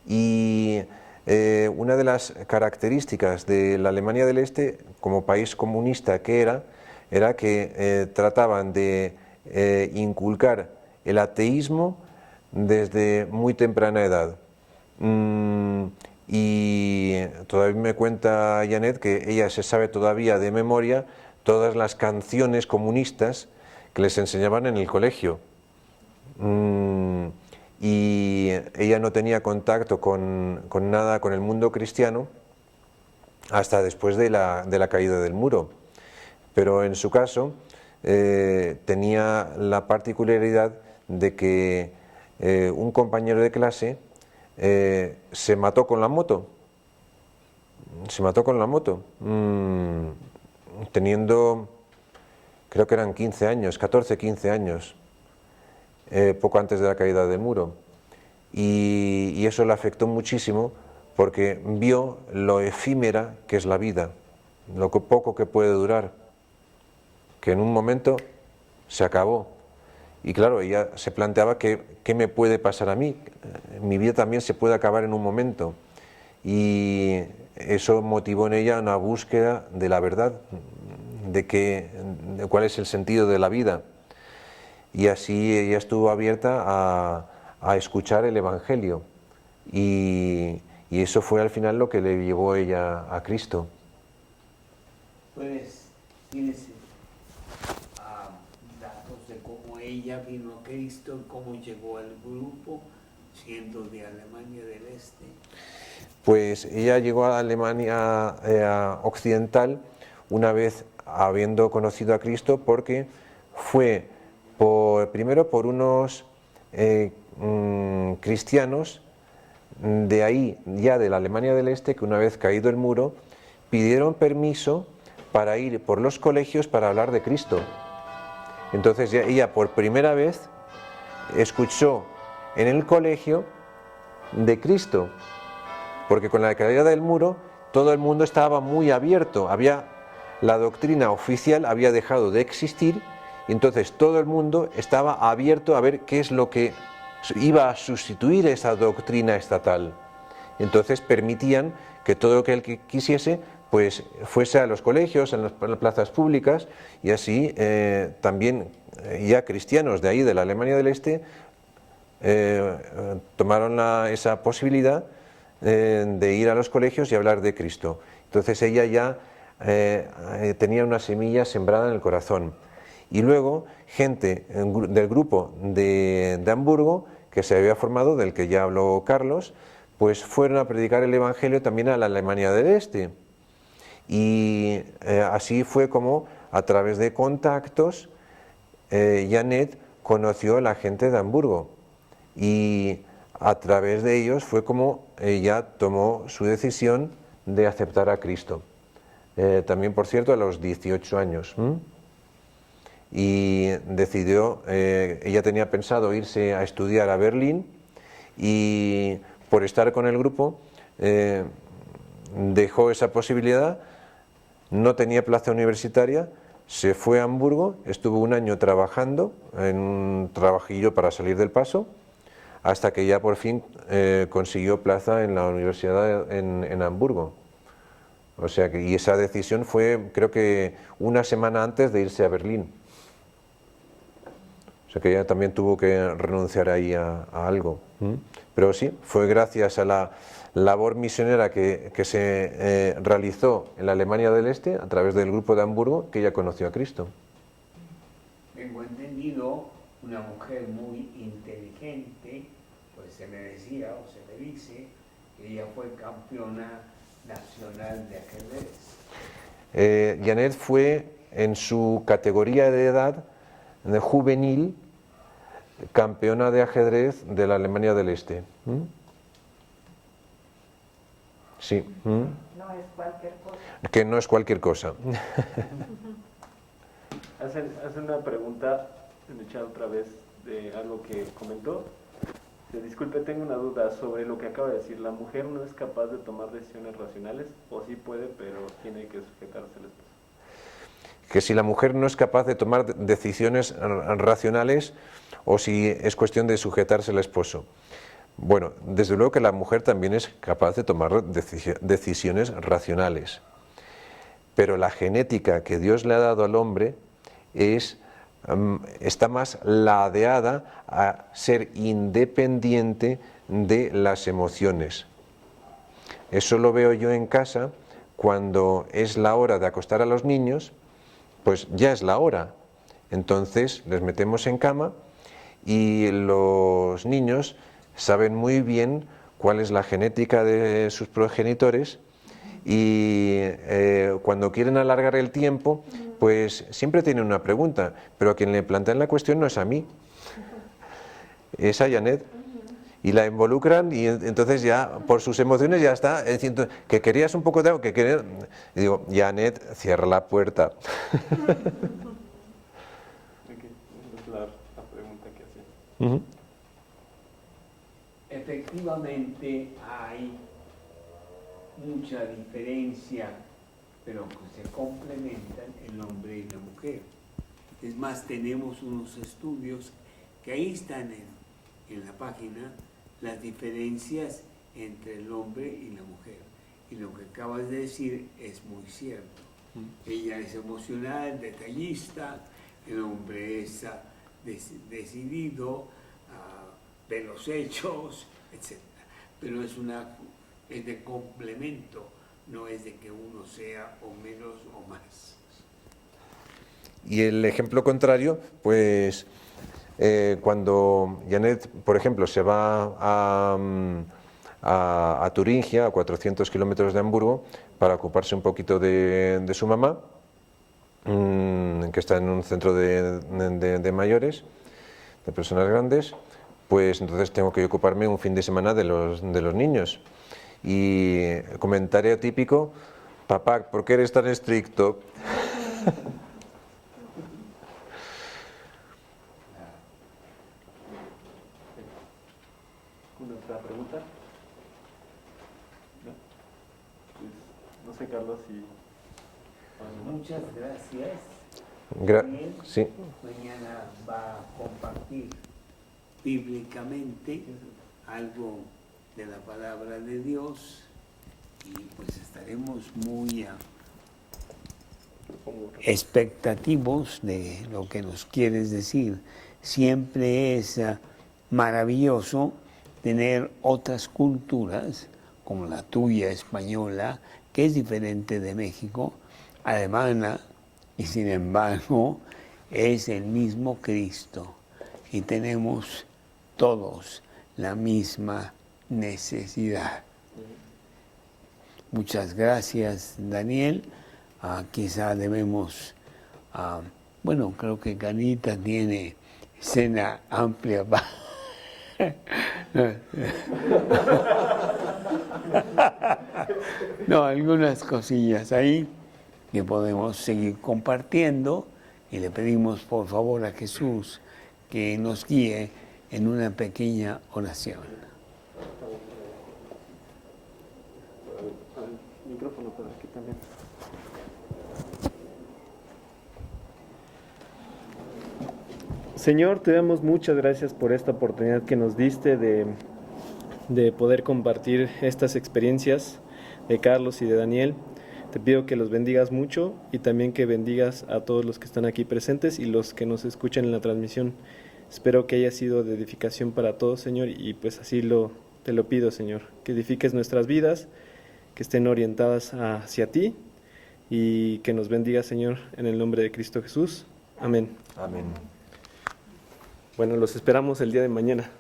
y una de las características de la Alemania del Este, como país comunista que era que trataban de inculcar el ateísmo desde muy temprana edad. Y todavía me cuenta Janet que ella se sabe todavía de memoria todas las canciones comunistas que les enseñaban en el colegio. Y ella no tenía contacto con nada, con el mundo cristiano, hasta después de la caída del muro. Pero en su caso tenía la particularidad de que un compañero de clase se mató con la moto. Teniendo, creo que eran 15 años, 14, 15 años, poco antes de la caída del muro. Y eso le afectó muchísimo porque vio lo efímera que es la vida, lo poco que puede durar, que en un momento se acabó. Y claro, ella se planteaba qué me puede pasar a mí, mi vida también se puede acabar en un momento. Y eso motivó en ella una búsqueda de la verdad, de cuál es el sentido de la vida. Y así ella estuvo abierta a escuchar el Evangelio. Y eso fue al final lo que le llevó ella a Cristo. Pues, tienes datos de cómo ella vino a Cristo, cómo llegó al grupo, siendo de Alemania del Este. Pues ella llegó a Alemania occidental una vez habiendo conocido a Cristo, porque fue primero por unos cristianos de ahí, ya de la Alemania del Este, que una vez caído el muro, pidieron permiso para ir por los colegios para hablar de Cristo. Entonces ella por primera vez escuchó en el colegio de Cristo, porque con la caída del muro todo el mundo estaba muy abierto, la doctrina oficial había dejado de existir, y entonces todo el mundo estaba abierto a ver qué es lo que iba a sustituir esa doctrina estatal. Entonces permitían que todo aquel que quisiese pues fuese a los colegios, en las plazas públicas, y así también ya cristianos de ahí, de la Alemania del Este, tomaron esa posibilidad de ir a los colegios y hablar de Cristo. Entonces ella ya tenía una semilla sembrada en el corazón. Y luego gente del grupo de Hamburgo, que se había formado, del que ya habló Carlos, pues fueron a predicar el Evangelio también a la Alemania del Este. Y así fue como a través de contactos, Janet conoció a la gente de Hamburgo y a través de ellos fue como ella tomó su decisión de aceptar a Cristo. También, por cierto, a los 18 años. Y decidió, ella tenía pensado irse a estudiar a Berlín y por estar con el grupo dejó esa posibilidad, no tenía plaza universitaria, se fue a Hamburgo, estuvo un año trabajando en un trabajillo para salir del paso, hasta que ya por fin consiguió plaza en la universidad en Hamburgo. O sea que, y esa decisión fue, creo que una semana antes de irse a Berlín. O sea que ella también tuvo que renunciar ahí a algo. Pero sí, fue gracias a la labor misionera que se realizó en la Alemania del Este, a través del grupo de Hamburgo, que ella conoció a Cristo. Tengo entendido, una mujer muy inteligente, pues se me decía o se me dice que ella fue campeona nacional de ajedrez. Janet fue en su categoría de edad de juvenil campeona de ajedrez de la Alemania del Este. Sí. No es cualquier cosa. Que no es cualquier cosa. Hacen una pregunta, en el chat otra vez, de algo que comentó. Disculpe, tengo una duda sobre lo que acaba de decir. ¿La mujer no es capaz de tomar decisiones racionales? ¿O sí puede, pero tiene que sujetarse al esposo? Que si la mujer no es capaz de tomar decisiones racionales o si es cuestión de sujetarse al esposo. Bueno, desde luego que la mujer también es capaz de tomar decisiones racionales, pero la genética que Dios le ha dado al hombre está más ladeada a ser independiente de las emociones. Eso lo veo yo en casa cuando es la hora de acostar a los niños, pues ya es la hora. Entonces les metemos en cama y los niños saben muy bien cuál es la genética de sus progenitores y cuando quieren alargar el tiempo, pues siempre tienen una pregunta, pero a quien le plantean la cuestión no es a mí, es a Janet. Y la involucran y entonces ya por sus emociones ya está diciendo que querías un poco de algo, que querías... Y digo, Janet, cierra la puerta. Es la pregunta que hacía. Efectivamente hay mucha diferencia, pero que se complementan el hombre y la mujer. Es más, tenemos unos estudios que ahí están en la página, las diferencias entre el hombre y la mujer. Y lo que acabas de decir es muy cierto. Ella es emocional, detallista, el hombre es decidido, ve los hechos, etc. Pero es de complemento, no es de que uno sea o menos o más. Y el ejemplo contrario, pues cuando Janet, por ejemplo, se va a Turingia, a 400 kilómetros de Hamburgo, para ocuparse un poquito de su mamá, que está en un centro de mayores, de personas grandes, pues entonces tengo que ocuparme un fin de semana de los niños. Y el comentario típico, papá, ¿por qué eres tan estricto? ¿Una otra pregunta? ¿No? Pues, no sé, Carlos, si... Muchas gracias. Daniel, Sí. mañana va a compartir bíblicamente algo de la palabra de Dios y pues estaremos muy expectativos de lo que nos quieres decir. Siempre es maravilloso tener otras culturas como la tuya española, que es diferente de México, alemana, y sin embargo es el mismo Cristo y tenemos todos la misma necesidad. Muchas gracias, Daniel. Quizá debemos Bueno, creo que Canita tiene cena amplia para... No, algunas cosillas ahí que podemos seguir compartiendo y le pedimos por favor a Jesús que nos guíe en una pequeña oración. El micrófono por aquí también. Señor, te damos muchas gracias por esta oportunidad que nos diste de poder compartir estas experiencias de Carlos y de Daniel. Te pido que los bendigas mucho y también que bendigas a todos los que están aquí presentes y los que nos escuchan en la transmisión. Espero que haya sido de edificación para todos, Señor, y pues así te lo pido, Señor, que edifiques nuestras vidas, que estén orientadas hacia ti y que nos bendiga, Señor, en el nombre de Cristo Jesús. Amén. Amén. Bueno, los esperamos el día de mañana.